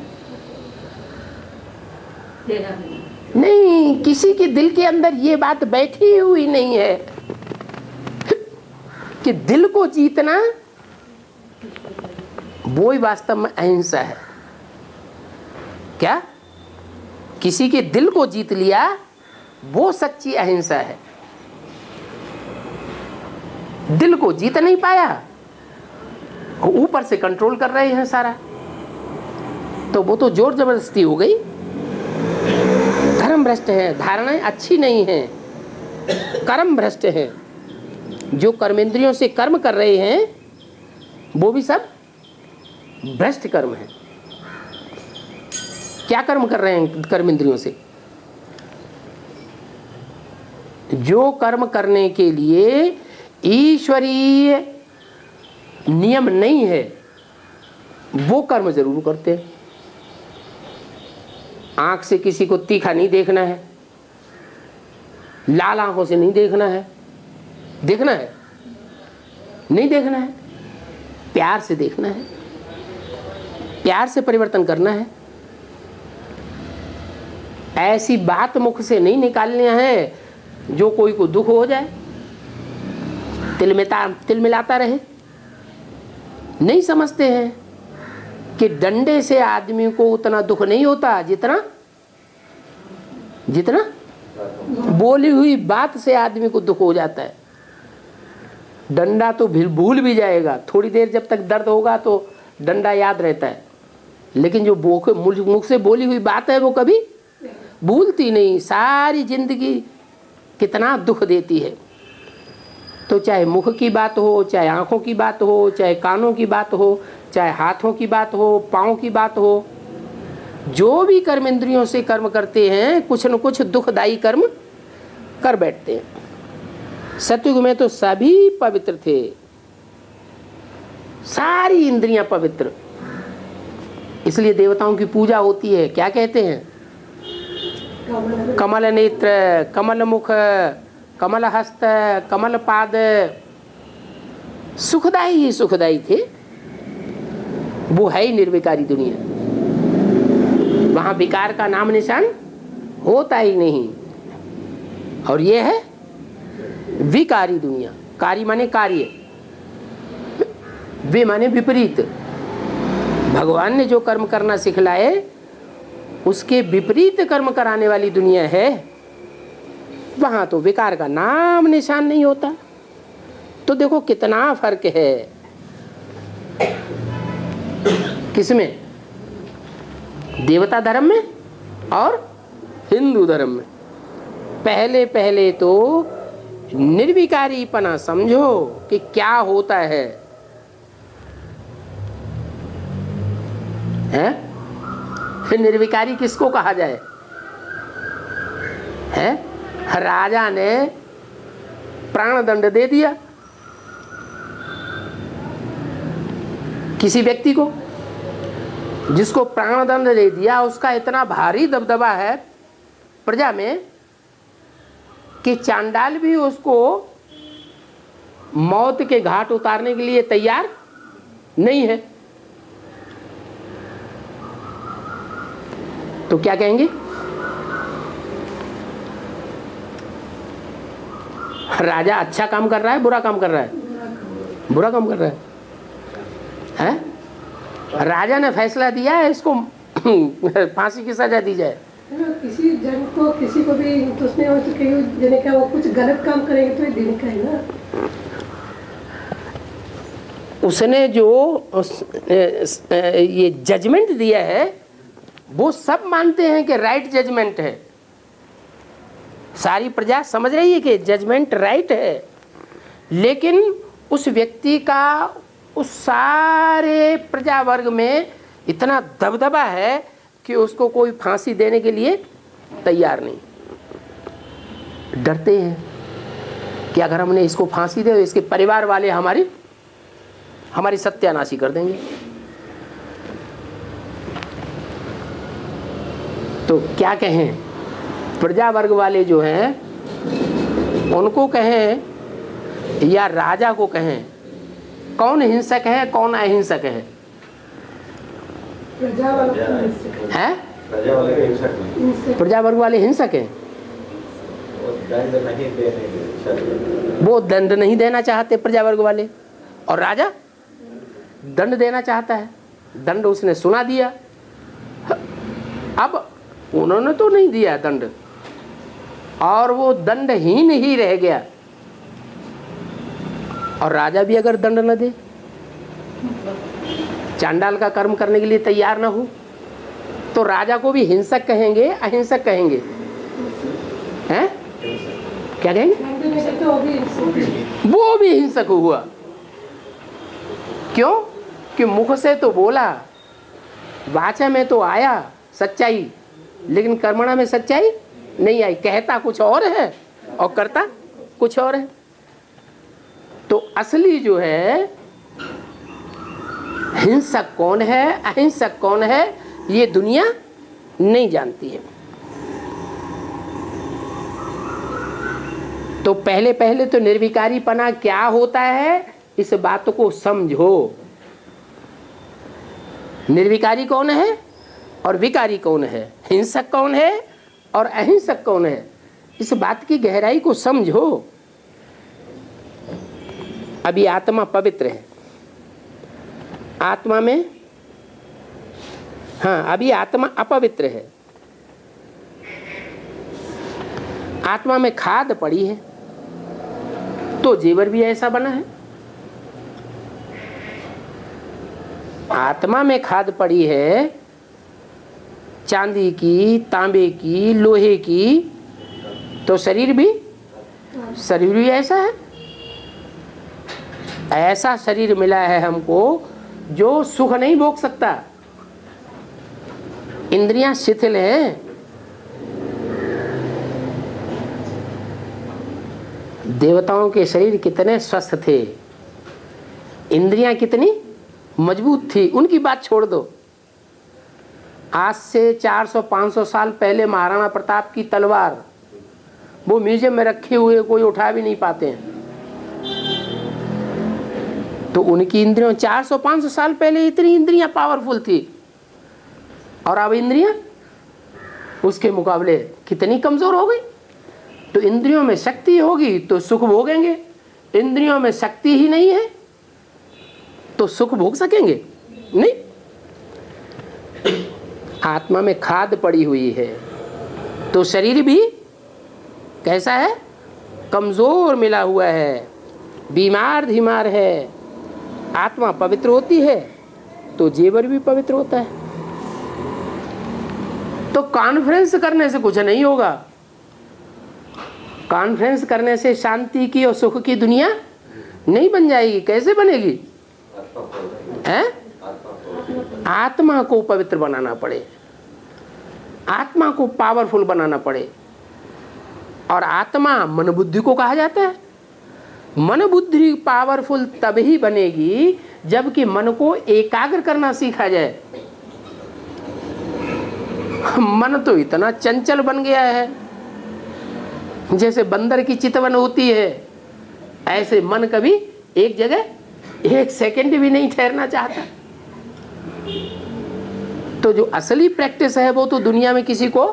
नहीं, किसी के दिल के अंदर ये बात बैठी हुई नहीं है कि दिल को जीतना वो ही वास्तव में अहिंसा है। क्या? किसी के दिल को जीत लिया वो सच्ची अहिंसा है। दिल को जीत नहीं पाया, ऊपर से कंट्रोल कर रहे हैं सारा, तो वो तो जोर जबरदस्ती हो गई। धर्म भ्रष्ट है, धारणाएं अच्छी नहीं है, कर्म भ्रष्ट है। जो कर्मेंद्रियों से कर्म कर रहे हैं वो भी सब भ्रष्ट कर्म है। क्या कर्म कर रहे हैं कर्मेंद्रियों से? जो कर्म करने के लिए ईश्वरीय नियम नहीं है वो कर्म जरूर करते हैं। आंख से किसी को तीखा नहीं देखना है, लाल आंखों से नहीं देखना है। देखना है? नहीं देखना है। प्यार से देखना है, प्यार से परिवर्तन करना है। ऐसी बात मुख से नहीं निकालनी है जो कोई को दुख हो जाए, तिल मिलाता रहे। नहीं समझते हैं कि डंडे से आदमी को उतना दुख नहीं होता जितना बोली हुई बात से आदमी को दुख हो जाता है। डंडा तो भूल भी जाएगा, थोड़ी देर जब तक दर्द होगा तो डंडा याद रहता है, लेकिन जो मुख से बोली हुई बात है वो कभी भूलती नहीं। सारी जिंदगी कितना दुख देती है। तो चाहे मुख की बात हो, चाहे आंखों की बात हो, चाहे कानों की बात हो, चाहे हाथों की बात हो, पाँव की बात हो, जो भी कर्म इंद्रियों से कर्म करते हैं कुछ न कुछ दुखदायी कर्म कर बैठते हैं। सतयुग में तो सभी पवित्र थे, सारी इंद्रियां पवित्र, इसलिए देवताओं की पूजा होती है। क्या कहते हैं? कमल नेत्र, कमल मुख, कमल हस्त, कमल पाद। सुखदाई ही सुखदाई थे। वो है ही निर्विकारी दुनिया, वहां विकार का नाम निशान होता ही नहीं। और ये है विकारी दुनिया। कारी माने कार्य, वे माने विपरीत। भगवान ने जो कर्म करना सिखलाए उसके विपरीत कर्म कराने वाली दुनिया है, वहां तो विकार का नाम निशान नहीं होता। तो देखो कितना फर्क है किसमें? देवता धर्म में और हिंदू धर्म में। पहले पहले तो निर्विकारीपना समझो कि क्या होता है, हैं? निर्विकारी किसको कहा जाए? हैं? राजा ने प्राण दंड दे दिया किसी व्यक्ति को, जिसको प्राण दंड दे दिया उसका इतना भारी दबदबा है प्रजा में कि चांडाल भी उसको मौत के घाट उतारने के लिए तैयार नहीं है। तो क्या कहेंगे? राजा अच्छा काम कर रहा है, बुरा काम कर रहा है? बुरा काम कर रहा है, हैं? राजा ने फैसला दिया है इसको फांसी की सजा दी जाए, है ना, किसी जन को किसी को भी इंटरेस्ट नहीं हो तो कहीं देने का, वो कुछ गलत काम करेंगे तो देने का है ना। उसने जो ये जजमेंट दिया है वो सब मानते हैं कि राइट जजमेंट है, सारी प्रजा समझ रही है कि जजमेंट राइट है, लेकिन उस व्यक्ति का उस सारे प्रजा वर्ग में इतना दबदबा है कि उसको कोई फांसी देने के लिए तैयार नहीं। डरते हैं कि अगर हमने इसको फांसी दे तो इसके परिवार वाले हमारी सत्यानाशी कर देंगे। तो क्या कहें, प्रजा वर्ग वाले जो हैं उनको कहें या राजा को कहें, कौन हिंसक है कौन अहिंसक है? प्रजा वाला हैं? प्रजा वाले के हिंसक नहीं, प्रजा वर्ग वाले हिंसक हैं, वो दंड नहीं देने, वो दंड नहीं देना चाहते प्रजा वर्ग वाले, और राजा दंड देना चाहता है। दंड उसने सुना दिया, अब उन्होंने तो नहीं दिया दंड और वो दंडहीन ही रह गया, और राजा भी अगर दंड न दे, चांडाल का कर्म करने के लिए तैयार ना हो, तो राजा को भी हिंसक कहेंगे अहिंसक कहेंगे? हैं? क्या कहेंगे? वो भी हिंसक हुआ। क्यों? कि मुख से तो बोला, वाचा में तो आया सच्चाई, लेकिन कर्मणा में सच्चाई नहीं आई। कहता कुछ और है और करता कुछ और है। तो असली जो है हिंसक कौन है अहिंसक कौन है ये दुनिया नहीं जानती है। तो पहले पहले तो निर्विकारीपना क्या होता है इस बात को समझो। निर्विकारी कौन है और विकारी कौन है, हिंसक कौन है और अहिंसक कौन है, इस बात की गहराई को समझो। अभी आत्मा पवित्र है, आत्मा में, हाँ अभी आत्मा अपवित्र है, आत्मा में खाद पड़ी है, तो जेवर भी ऐसा बना है। आत्मा में खाद पड़ी है चांदी की, तांबे की, लोहे की, तो शरीर भी ऐसा है। ऐसा शरीर मिला है हमको जो सुख नहीं भोग सकता। इंद्रियां शिथिल हैं। देवताओं के शरीर कितने स्वस्थ थे, इंद्रियां कितनी मजबूत थी, उनकी बात छोड़ दो। आज से 400-500 साल पहले महाराणा प्रताप की तलवार वो म्यूजियम में रखे हुए कोई उठा भी नहीं पाते हैं। तो उनकी इंद्रियों 400-500 साल पहले इतनी इंद्रियां पावरफुल थी, और अब इंद्रियां उसके मुकाबले कितनी कमजोर हो गई। तो इंद्रियों में शक्ति होगी तो सुख भोगेंगे, इंद्रियों में शक्ति ही नहीं है तो सुख भोग सकेंगे नहीं। आत्मा में खाद पड़ी हुई है तो शरीर भी कैसा है, कमजोर मिला हुआ है, बीमार धीमार है। आत्मा पवित्र होती है तो जेवर भी पवित्र होता है। तो कॉन्फ्रेंस करने से कुछ नहीं होगा, कॉन्फ्रेंस करने से शांति की और सुख की दुनिया नहीं बन जाएगी। कैसे बनेगी? हैं? आत्मा को पवित्र बनाना पड़े, आत्मा को पावरफुल बनाना पड़े। और आत्मा मन बुद्धि को कहा जाता है। मन बुद्धि पावरफुल तभी बनेगी जबकि मन को एकाग्र करना सीखा जाए। मन तो इतना चंचल बन गया है, जैसे बंदर की चितवन होती है, ऐसे मन कभी एक जगह एक सेकंड भी नहीं ठहरना चाहता। तो जो असली प्रैक्टिस है वो तो दुनिया में किसी को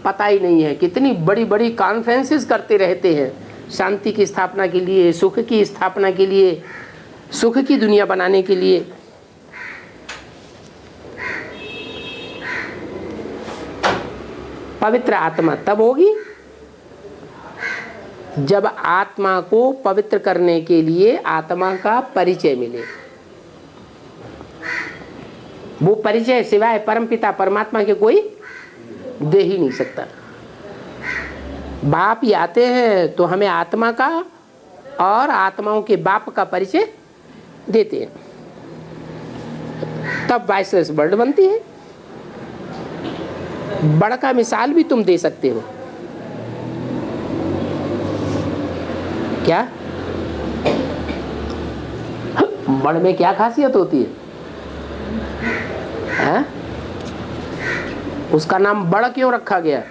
पता ही नहीं है। कितनी बड़ी बड़ी कॉन्फ्रेंसेस करते रहते हैं शांति की स्थापना के लिए, सुख की स्थापना के लिए, सुख की दुनिया बनाने के लिए। पवित्र आत्मा तब होगी जब आत्मा को पवित्र करने के लिए आत्मा का परिचय मिले। वो परिचय सिवाय परमपिता परमात्मा के कोई दे ही नहीं सकता। बाप ही आते हैं तो हमें आत्मा का और आत्माओं के बाप का परिचय देते हैं, तब वाइसलेस वर्ल्ड बनती है। बड़ का मिसाल भी तुम दे सकते हो। क्या बड़ में क्या खासियत होती है? उसका नाम बड़ क्यों रखा गया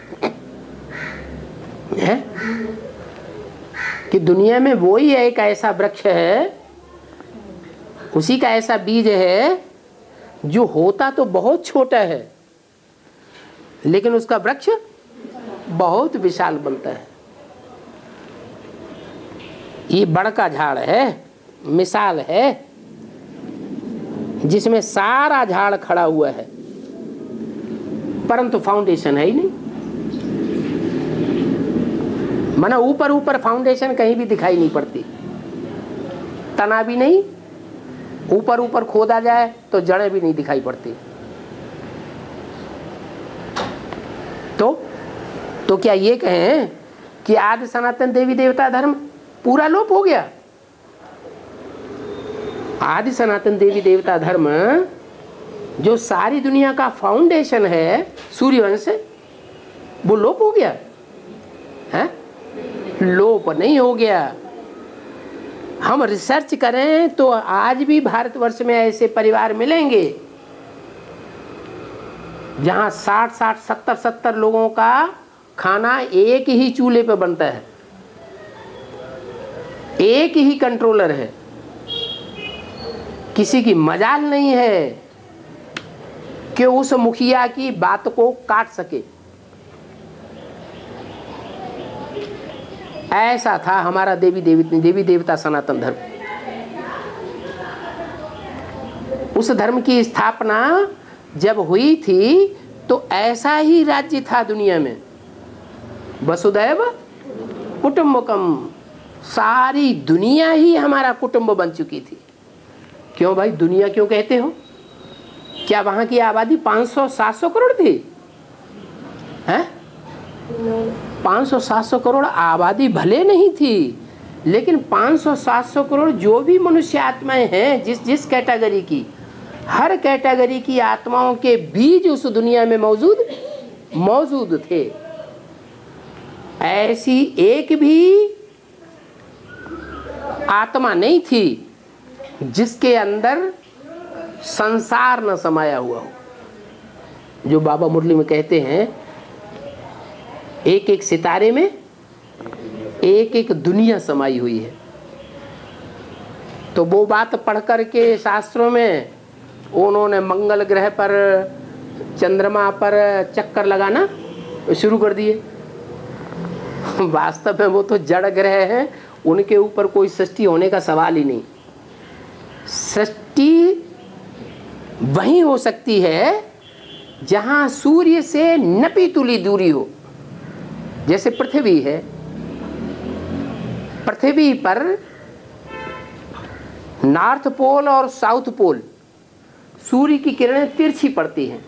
है? कि दुनिया में वो ही एक ऐसा वृक्ष है, उसी का ऐसा बीज है जो होता तो बहुत छोटा है लेकिन उसका वृक्ष बहुत विशाल बनता है। ये बड़ का झाड़ है, मिसाल है जिसमें सारा झाड़ खड़ा हुआ है परंतु फाउंडेशन है ही नहीं। माना ऊपर ऊपर फाउंडेशन कहीं भी दिखाई नहीं पड़ती, तना भी नहीं, ऊपर ऊपर खोदा जाए तो जड़ें भी नहीं दिखाई पड़ती। तो क्या ये कहें कि आदि सनातन देवी देवता धर्म पूरा लोप हो गया? आदि सनातन देवी देवता धर्म जो सारी दुनिया का फाउंडेशन है, सूर्यवंश, वो लोप हो गया है? लोप नहीं हो गया। हम रिसर्च करें तो आज भी भारतवर्ष में ऐसे परिवार मिलेंगे जहां 60-60, 70-70 लोगों का खाना एक ही चूल्हे पे बनता है, एक ही कंट्रोलर है, किसी की मजाल नहीं है कि उस मुखिया की बात को काट सके। ऐसा था हमारा देवी देवता सनातन धर्म। उस धर्म की स्थापना जब हुई थी तो ऐसा ही राज्य था दुनिया में, वसुदैव कुटुंबकम। सारी दुनिया ही हमारा कुटुंब बन चुकी थी। क्यों भाई दुनिया क्यों कहते हो? क्या वहां की आबादी 500-700 करोड़ थी? हैं? 500-700 करोड़ आबादी भले नहीं थी, लेकिन 500-700 करोड़ जो भी मनुष्य आत्माएं हैं, जिस कैटेगरी की, हर कैटेगरी की आत्माओं के बीज उस दुनिया में मौजूद थे। ऐसी एक भी आत्मा नहीं थी जिसके अंदर संसार न समाया हुआ हो। जो बाबा मुरली में कहते हैं, एक एक सितारे में एक एक दुनिया समाई हुई है। तो वो बात पढ़ कर के शास्त्रों में उन्होंने मंगल ग्रह पर, चंद्रमा पर चक्कर लगाना शुरू कर दिए। वास्तव में वो तो जड़ ग्रह हैं, उनके ऊपर कोई सृष्टि होने का सवाल ही नहीं। सृष्टि वही हो सकती है जहां सूर्य से नपी तुली दूरी हो। जैसे पृथ्वी है, पृथ्वी पर नॉर्थ पोल और साउथ पोल सूर्य की किरणें तिरछी पड़ती हैं,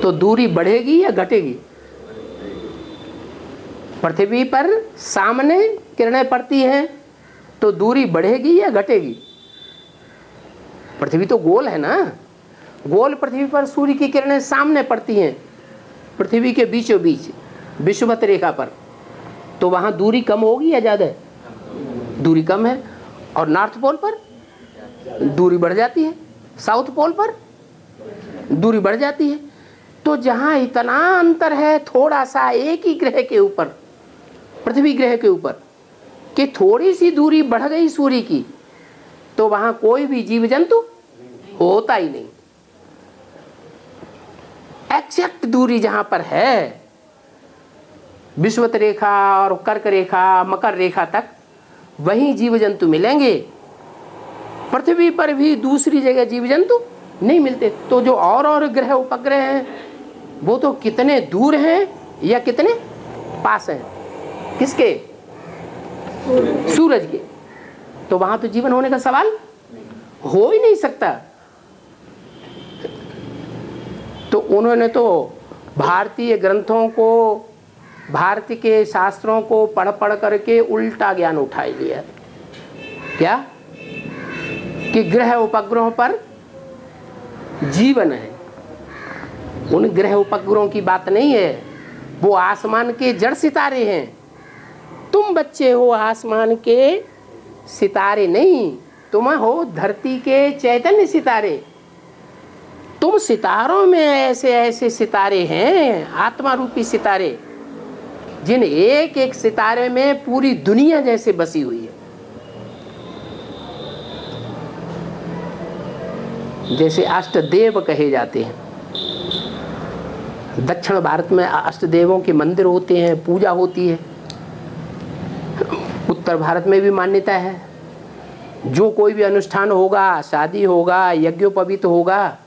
तो दूरी बढ़ेगी या घटेगी? पृथ्वी पर सामने किरणें पड़ती हैं तो दूरी बढ़ेगी या घटेगी? पृथ्वी तो गोल है ना, गोल पृथ्वी पर सूर्य की किरणें सामने पड़ती हैं, पृथ्वी के बीचों बीच विषुवत रेखा पर, तो वहां दूरी कम होगी या ज्यादा है? दूरी कम है। और नॉर्थ पोल पर दूरी बढ़ जाती है, साउथ पोल पर दूरी बढ़ जाती है। तो जहां इतना अंतर है, थोड़ा सा एक ही ग्रह के ऊपर, पृथ्वी ग्रह के ऊपर, कि थोड़ी सी दूरी बढ़ गई सूर्य की, तो वहां कोई भी जीव जंतु होता ही नहीं। एक्जैक्ट दूरी जहां पर है, विषुवत रेखा और कर्क रेखा, मकर रेखा तक, वहीं जीव जंतु मिलेंगे। पृथ्वी पर भी दूसरी जगह जीव जंतु नहीं मिलते। तो जो और ग्रह उपग्रह हैं वो तो कितने दूर हैं या कितने पास हैं, किसके? सूरज के। तो वहां तो जीवन होने का सवाल हो ही नहीं सकता। तो उन्होंने तो भारतीय ग्रंथों को, भारतीय के शास्त्रों को पढ़ पढ़ करके उल्टा ज्ञान उठा लिया। क्या? कि ग्रह उपग्रहों पर जीवन है। उन ग्रह उपग्रहों की बात नहीं है, वो आसमान के जड़ सितारे हैं। तुम बच्चे हो आसमान के सितारे नहीं, तुम हो धरती के चैतन्य सितारे। तुम सितारों में ऐसे ऐसे सितारे हैं, आत्मा रूपी सितारे, जिन एक एक सितारे में पूरी दुनिया जैसे बसी हुई है। जैसे अष्टदेव कहे जाते हैं, दक्षिण भारत में अष्टदेवों के मंदिर होते हैं, पूजा होती है। उत्तर भारत में भी मान्यता है, जो कोई भी अनुष्ठान होगा, शादी होगा, यज्ञोपवीत होगा,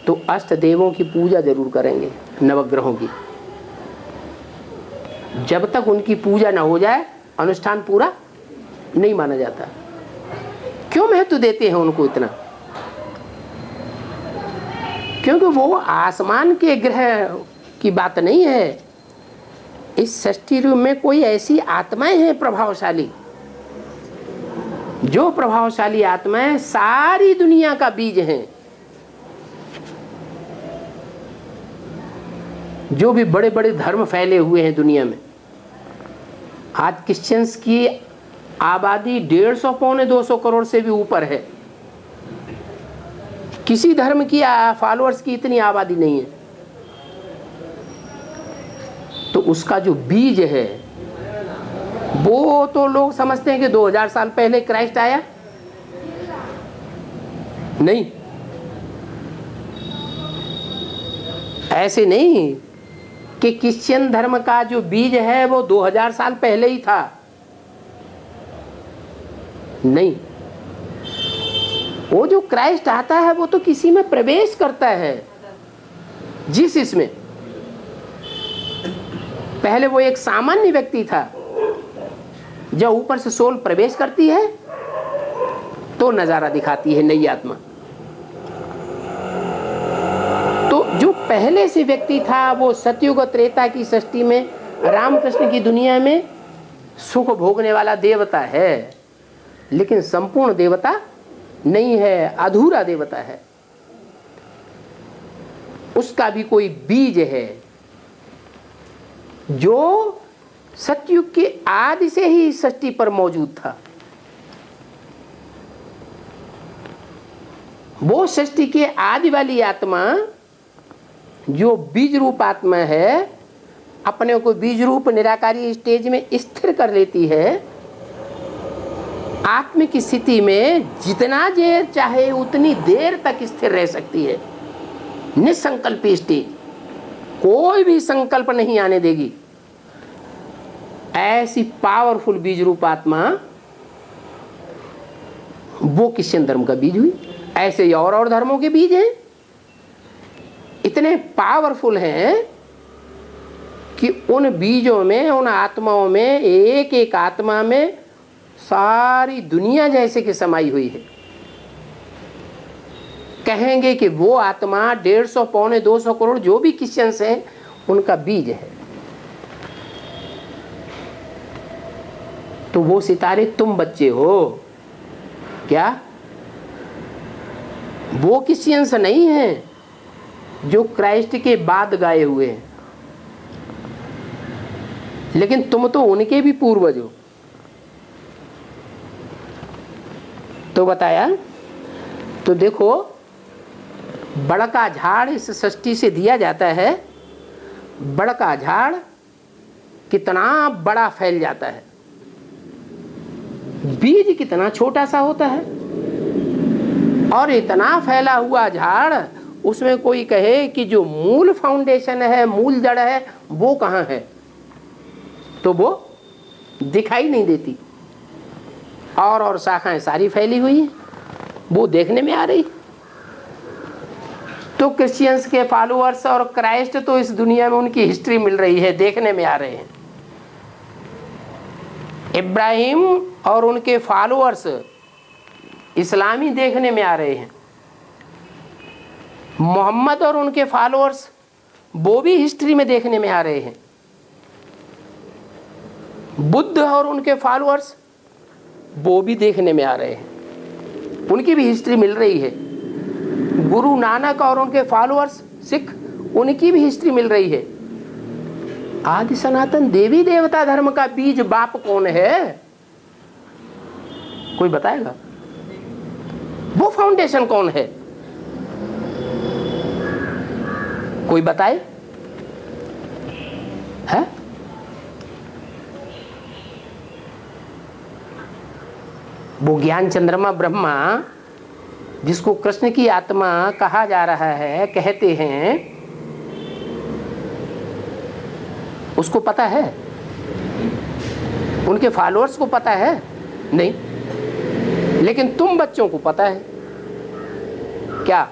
तो अष्ट देवों की पूजा जरूर करेंगे, नवग्रहों की। जब तक उनकी पूजा ना हो जाए अनुष्ठान पूरा नहीं माना जाता। क्यों महत्व देते हैं उनको इतना? क्योंकि वो आसमान के ग्रह की बात नहीं है। इस सृष्टि रूप में कोई ऐसी आत्माएं हैं प्रभावशाली, जो प्रभावशाली आत्माएं सारी दुनिया का बीज हैं। जो भी बड़े बड़े धर्म फैले हुए हैं दुनिया में, आज क्रिश्चियंस की आबादी 150 पौने 200 करोड़ से भी ऊपर है। किसी धर्म की फॉलोअर्स की इतनी आबादी नहीं है। तो उसका जो बीज है वो तो लोग समझते हैं कि 2000 साल पहले क्राइस्ट आया। नहीं, ऐसे नहीं कि क्रिश्चियन धर्म का जो बीज है वो 2000 साल पहले ही था। नहीं, वो जो क्राइस्ट आता है वो तो किसी में प्रवेश करता है। जिस इसमें पहले वो एक सामान्य व्यक्ति था, जब ऊपर से सोल प्रवेश करती है तो नजारा दिखाती है नई आत्मा। तो जो पहले से व्यक्ति था वो सतयुग त्रेता की सृष्टि में, रामकृष्ण की दुनिया में सुख भोगने वाला देवता है, लेकिन संपूर्ण देवता नहीं है, अधूरा देवता है। उसका भी कोई बीज है जो सतयुग के आदि से ही सृष्टि पर मौजूद था। वो सृष्टि के आदि वाली आत्मा जो बीज रूप आत्मा है, अपने को बीज रूप निराकारी स्टेज में स्थिर कर लेती है। आत्मिक स्थिति में जितना देर चाहे उतनी देर तक स्थिर रह सकती है। निसंकल्पी स्टेज, कोई भी संकल्प नहीं आने देगी। ऐसी पावरफुल बीज रूप आत्मा वो क्रिश्चियन धर्म का बीज हुई। ऐसे ही और धर्मों के बीज हैं, इतने पावरफुल हैं कि उन बीजों में, उन आत्माओं में, एक एक आत्मा में सारी दुनिया जैसे कि समाई हुई है। कहेंगे कि वो आत्मा 150 पौने 200 करोड़ जो भी क्रिश्चियंस हैं उनका बीज है। तो वो सितारे तुम बच्चे हो क्या? वो क्रिश्चियंस नहीं हैं जो क्राइस्ट के बाद गाए हुए हैं, लेकिन तुम तो उनके भी पूर्वज हो। तो बताया, तो देखो बड़का झाड़ इस सृष्टि से दिया जाता है। बड़का झाड़ कितना बड़ा फैल जाता है, बीज कितना छोटा सा होता है। और इतना फैला हुआ झाड़, उसमें कोई कहे कि जो मूल फाउंडेशन है, मूल जड़ है, वो कहाँ है? तो वो दिखाई नहीं देती। और शाखाएं सारी फैली हुई हैं, वो देखने में आ रही। तो क्रिश्चियंस के फॉलोअर्स और क्राइस्ट तो इस दुनिया में उनकी हिस्ट्री मिल रही है, देखने में आ रहे हैं। इब्राहिम और उनके फॉलोअर्स इस्लामी देखने में आ रहे हैं। मोहम्मद और उनके फॉलोअर्स वो भी हिस्ट्री में देखने में आ रहे हैं। बुद्ध और उनके फॉलोअर्स वो भी देखने में आ रहे हैं, उनकी भी हिस्ट्री मिल रही है। गुरु नानक और उनके फॉलोअर्स सिख, उनकी भी हिस्ट्री मिल रही है। आदि सनातन देवी देवता धर्म का बीज बाप कौन है? कोई बताएगा? वो फाउंडेशन कौन है? कोई बताए? है? वो ज्ञान चंद्रमा ब्रह्मा जिसको कृष्ण की आत्मा कहा जा रहा है, कहते हैं, उसको पता है? उनके फॉलोअर्स को पता है? नहीं। लेकिन तुम बच्चों को पता है क्या?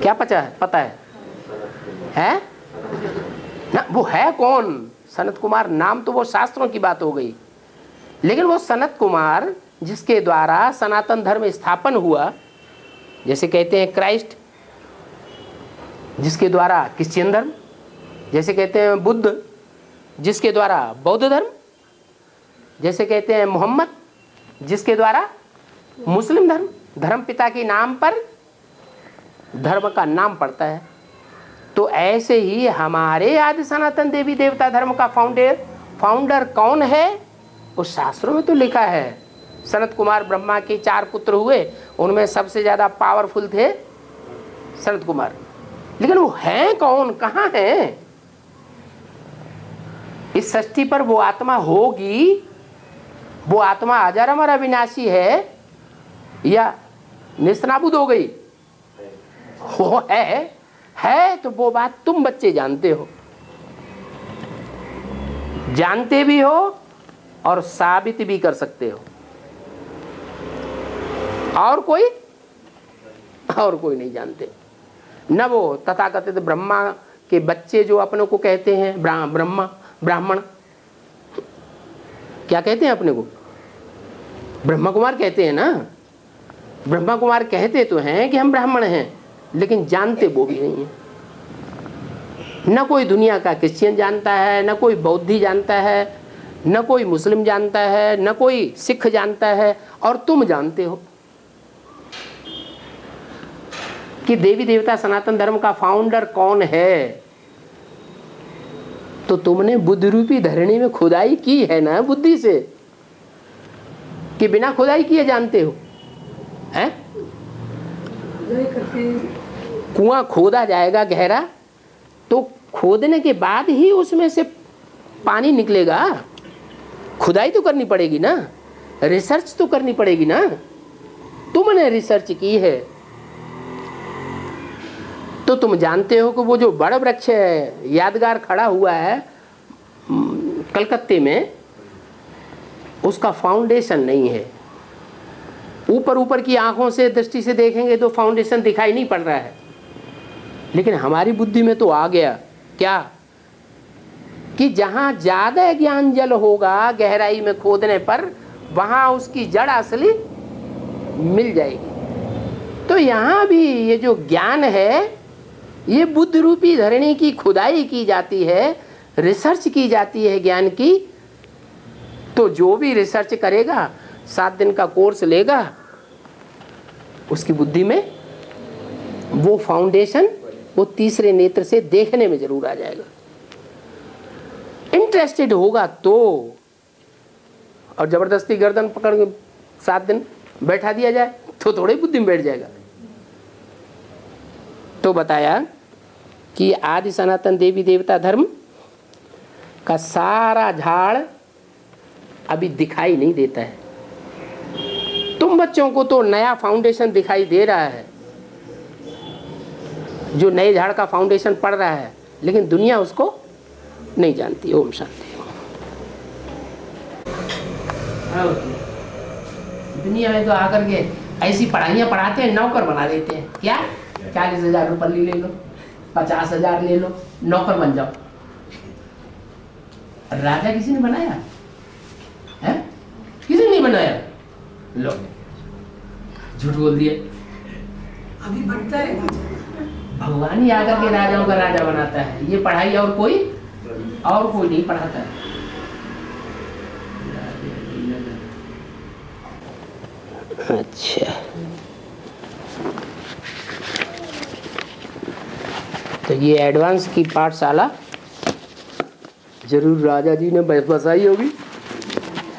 क्या पता है ना? वो है कौन? सनत कुमार नाम तो वो शास्त्रों की बात हो गई, लेकिन वो सनत कुमार जिसके द्वारा सनातन धर्म स्थापन हुआ, जैसे कहते हैं क्राइस्ट, जिसके द्वारा क्रिश्चियन धर्म, जैसे कहते हैं बुद्ध, जिसके द्वारा बौद्ध धर्म, जैसे कहते हैं मोहम्मद, जिसके द्वारा मुस्लिम धर्म। धर्म पिता के नाम पर धर्म का नाम पड़ता है। तो ऐसे ही हमारे आदि सनातन देवी देवता धर्म का फाउंडर कौन है? उस शास्त्रों में तो लिखा है। सनत कुमार ब्रह्मा के 4 पुत्र हुए, उनमें सबसे ज्यादा पावरफुल थे सनत कुमार। लेकिन वो हैं कौन? कहाँ हैं? इस सृष्टि पर वो आत्मा होगी, वो आत्मा अजर अमर अविनाशी है या निस्नाबूद हो गई? वो है तो वो बात तुम बच्चे जानते हो, जानते भी हो और साबित भी कर सकते हो। और कोई नहीं जानते। न वो तथाकथित ब्रह्मा के बच्चे जो अपने को कहते हैं ब्राह्मण, क्या कहते हैं अपने को? ब्रह्मा कुमार कहते हैं ना। ब्रह्मा कुमार कहते तो हैं कि हम ब्राह्मण हैं, लेकिन जानते वो भी नहीं है। न कोई दुनिया का क्रिश्चियन जानता है, न कोई बौद्धी जानता है, न कोई मुस्लिम जानता है, न कोई सिख जानता है। और तुम जानते हो कि देवी देवता सनातन धर्म का फाउंडर कौन है। तो तुमने बुद्ध रूपी धरणी में खुदाई की है ना बुद्धि से, कि बिना खुदाई किए जानते हो? हैं? कुआं खोदा जाएगा गहरा, तो खोदने के बाद ही उसमें से पानी निकलेगा। खुदाई तो करनी पड़ेगी ना, रिसर्च तो करनी पड़ेगी ना। तुमने रिसर्च की है तो तुम जानते हो कि वो जो बड़ा वृक्ष है, यादगार खड़ा हुआ है कलकत्ते में, उसका फाउंडेशन नहीं है। ऊपर की आंखों से दृष्टि से देखेंगे तो फाउंडेशन दिखाई नहीं पड़ रहा है, लेकिन हमारी बुद्धि में तो आ गया क्या कि जहां ज्यादा ज्ञान जल होगा गहराई में खोदने पर, वहां उसकी जड़ असली मिल जाएगी। तो यहां भी ये जो ज्ञान है, ये बुद्ध रूपी धरणी की खुदाई की जाती है, रिसर्च की जाती है ज्ञान की। तो जो भी रिसर्च करेगा, 7 दिन का कोर्स लेगा, उसकी बुद्धि में वो फाउंडेशन, वो तीसरे नेत्र से देखने में जरूर आ जाएगा। इंटरेस्टेड होगा तो, और जबरदस्ती गर्दन पकड़ के 7 दिन बैठा दिया जाए तो थोड़ी बुद्धि में बैठ जाएगा। तो बताया कि आदि सनातन देवी देवता धर्म का सारा झाड़ अभी दिखाई नहीं देता है। तुम बच्चों को तो नया फाउंडेशन दिखाई दे रहा है, जो नए झाड़ का फाउंडेशन पड़ रहा है, लेकिन दुनिया उसको नहीं जानती। ओम शांति। दुनिया में तो आकर के ऐसी पढ़ाइयाँ पढ़ाते हैं, नौकर बना देते हैं। क्या 40,000 रुपये ले लो, 50,000 ले लो, नौकर बन जाओ। राजा किसी ने बनाया है? किसी ने नहीं बनाया। लो झूठ बोल दिए। अभी बनता है राजा, भगवान ही आकर के राजाओं का राजा बनाता है। ये पढ़ाई और कोई नहीं पढ़ाता है। अच्छा, तो ये एडवांस की पाठशाला जरूर राजा जी ने बसाई होगी,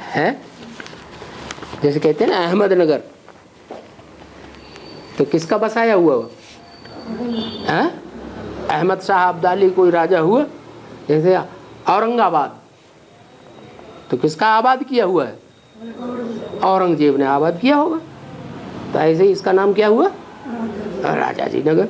है? जैसे कहते हैं ना अहमदनगर, तो किसका बसाया हुआ वो? है? अहमद शाह अब्दाली कोई राजा हुआ। जैसे औरंगाबाद, तो किसका आबाद किया हुआ है? औरंगजेब ने आबाद किया होगा। तो ऐसे ही इसका नाम क्या हुआ? राजा जी नगर।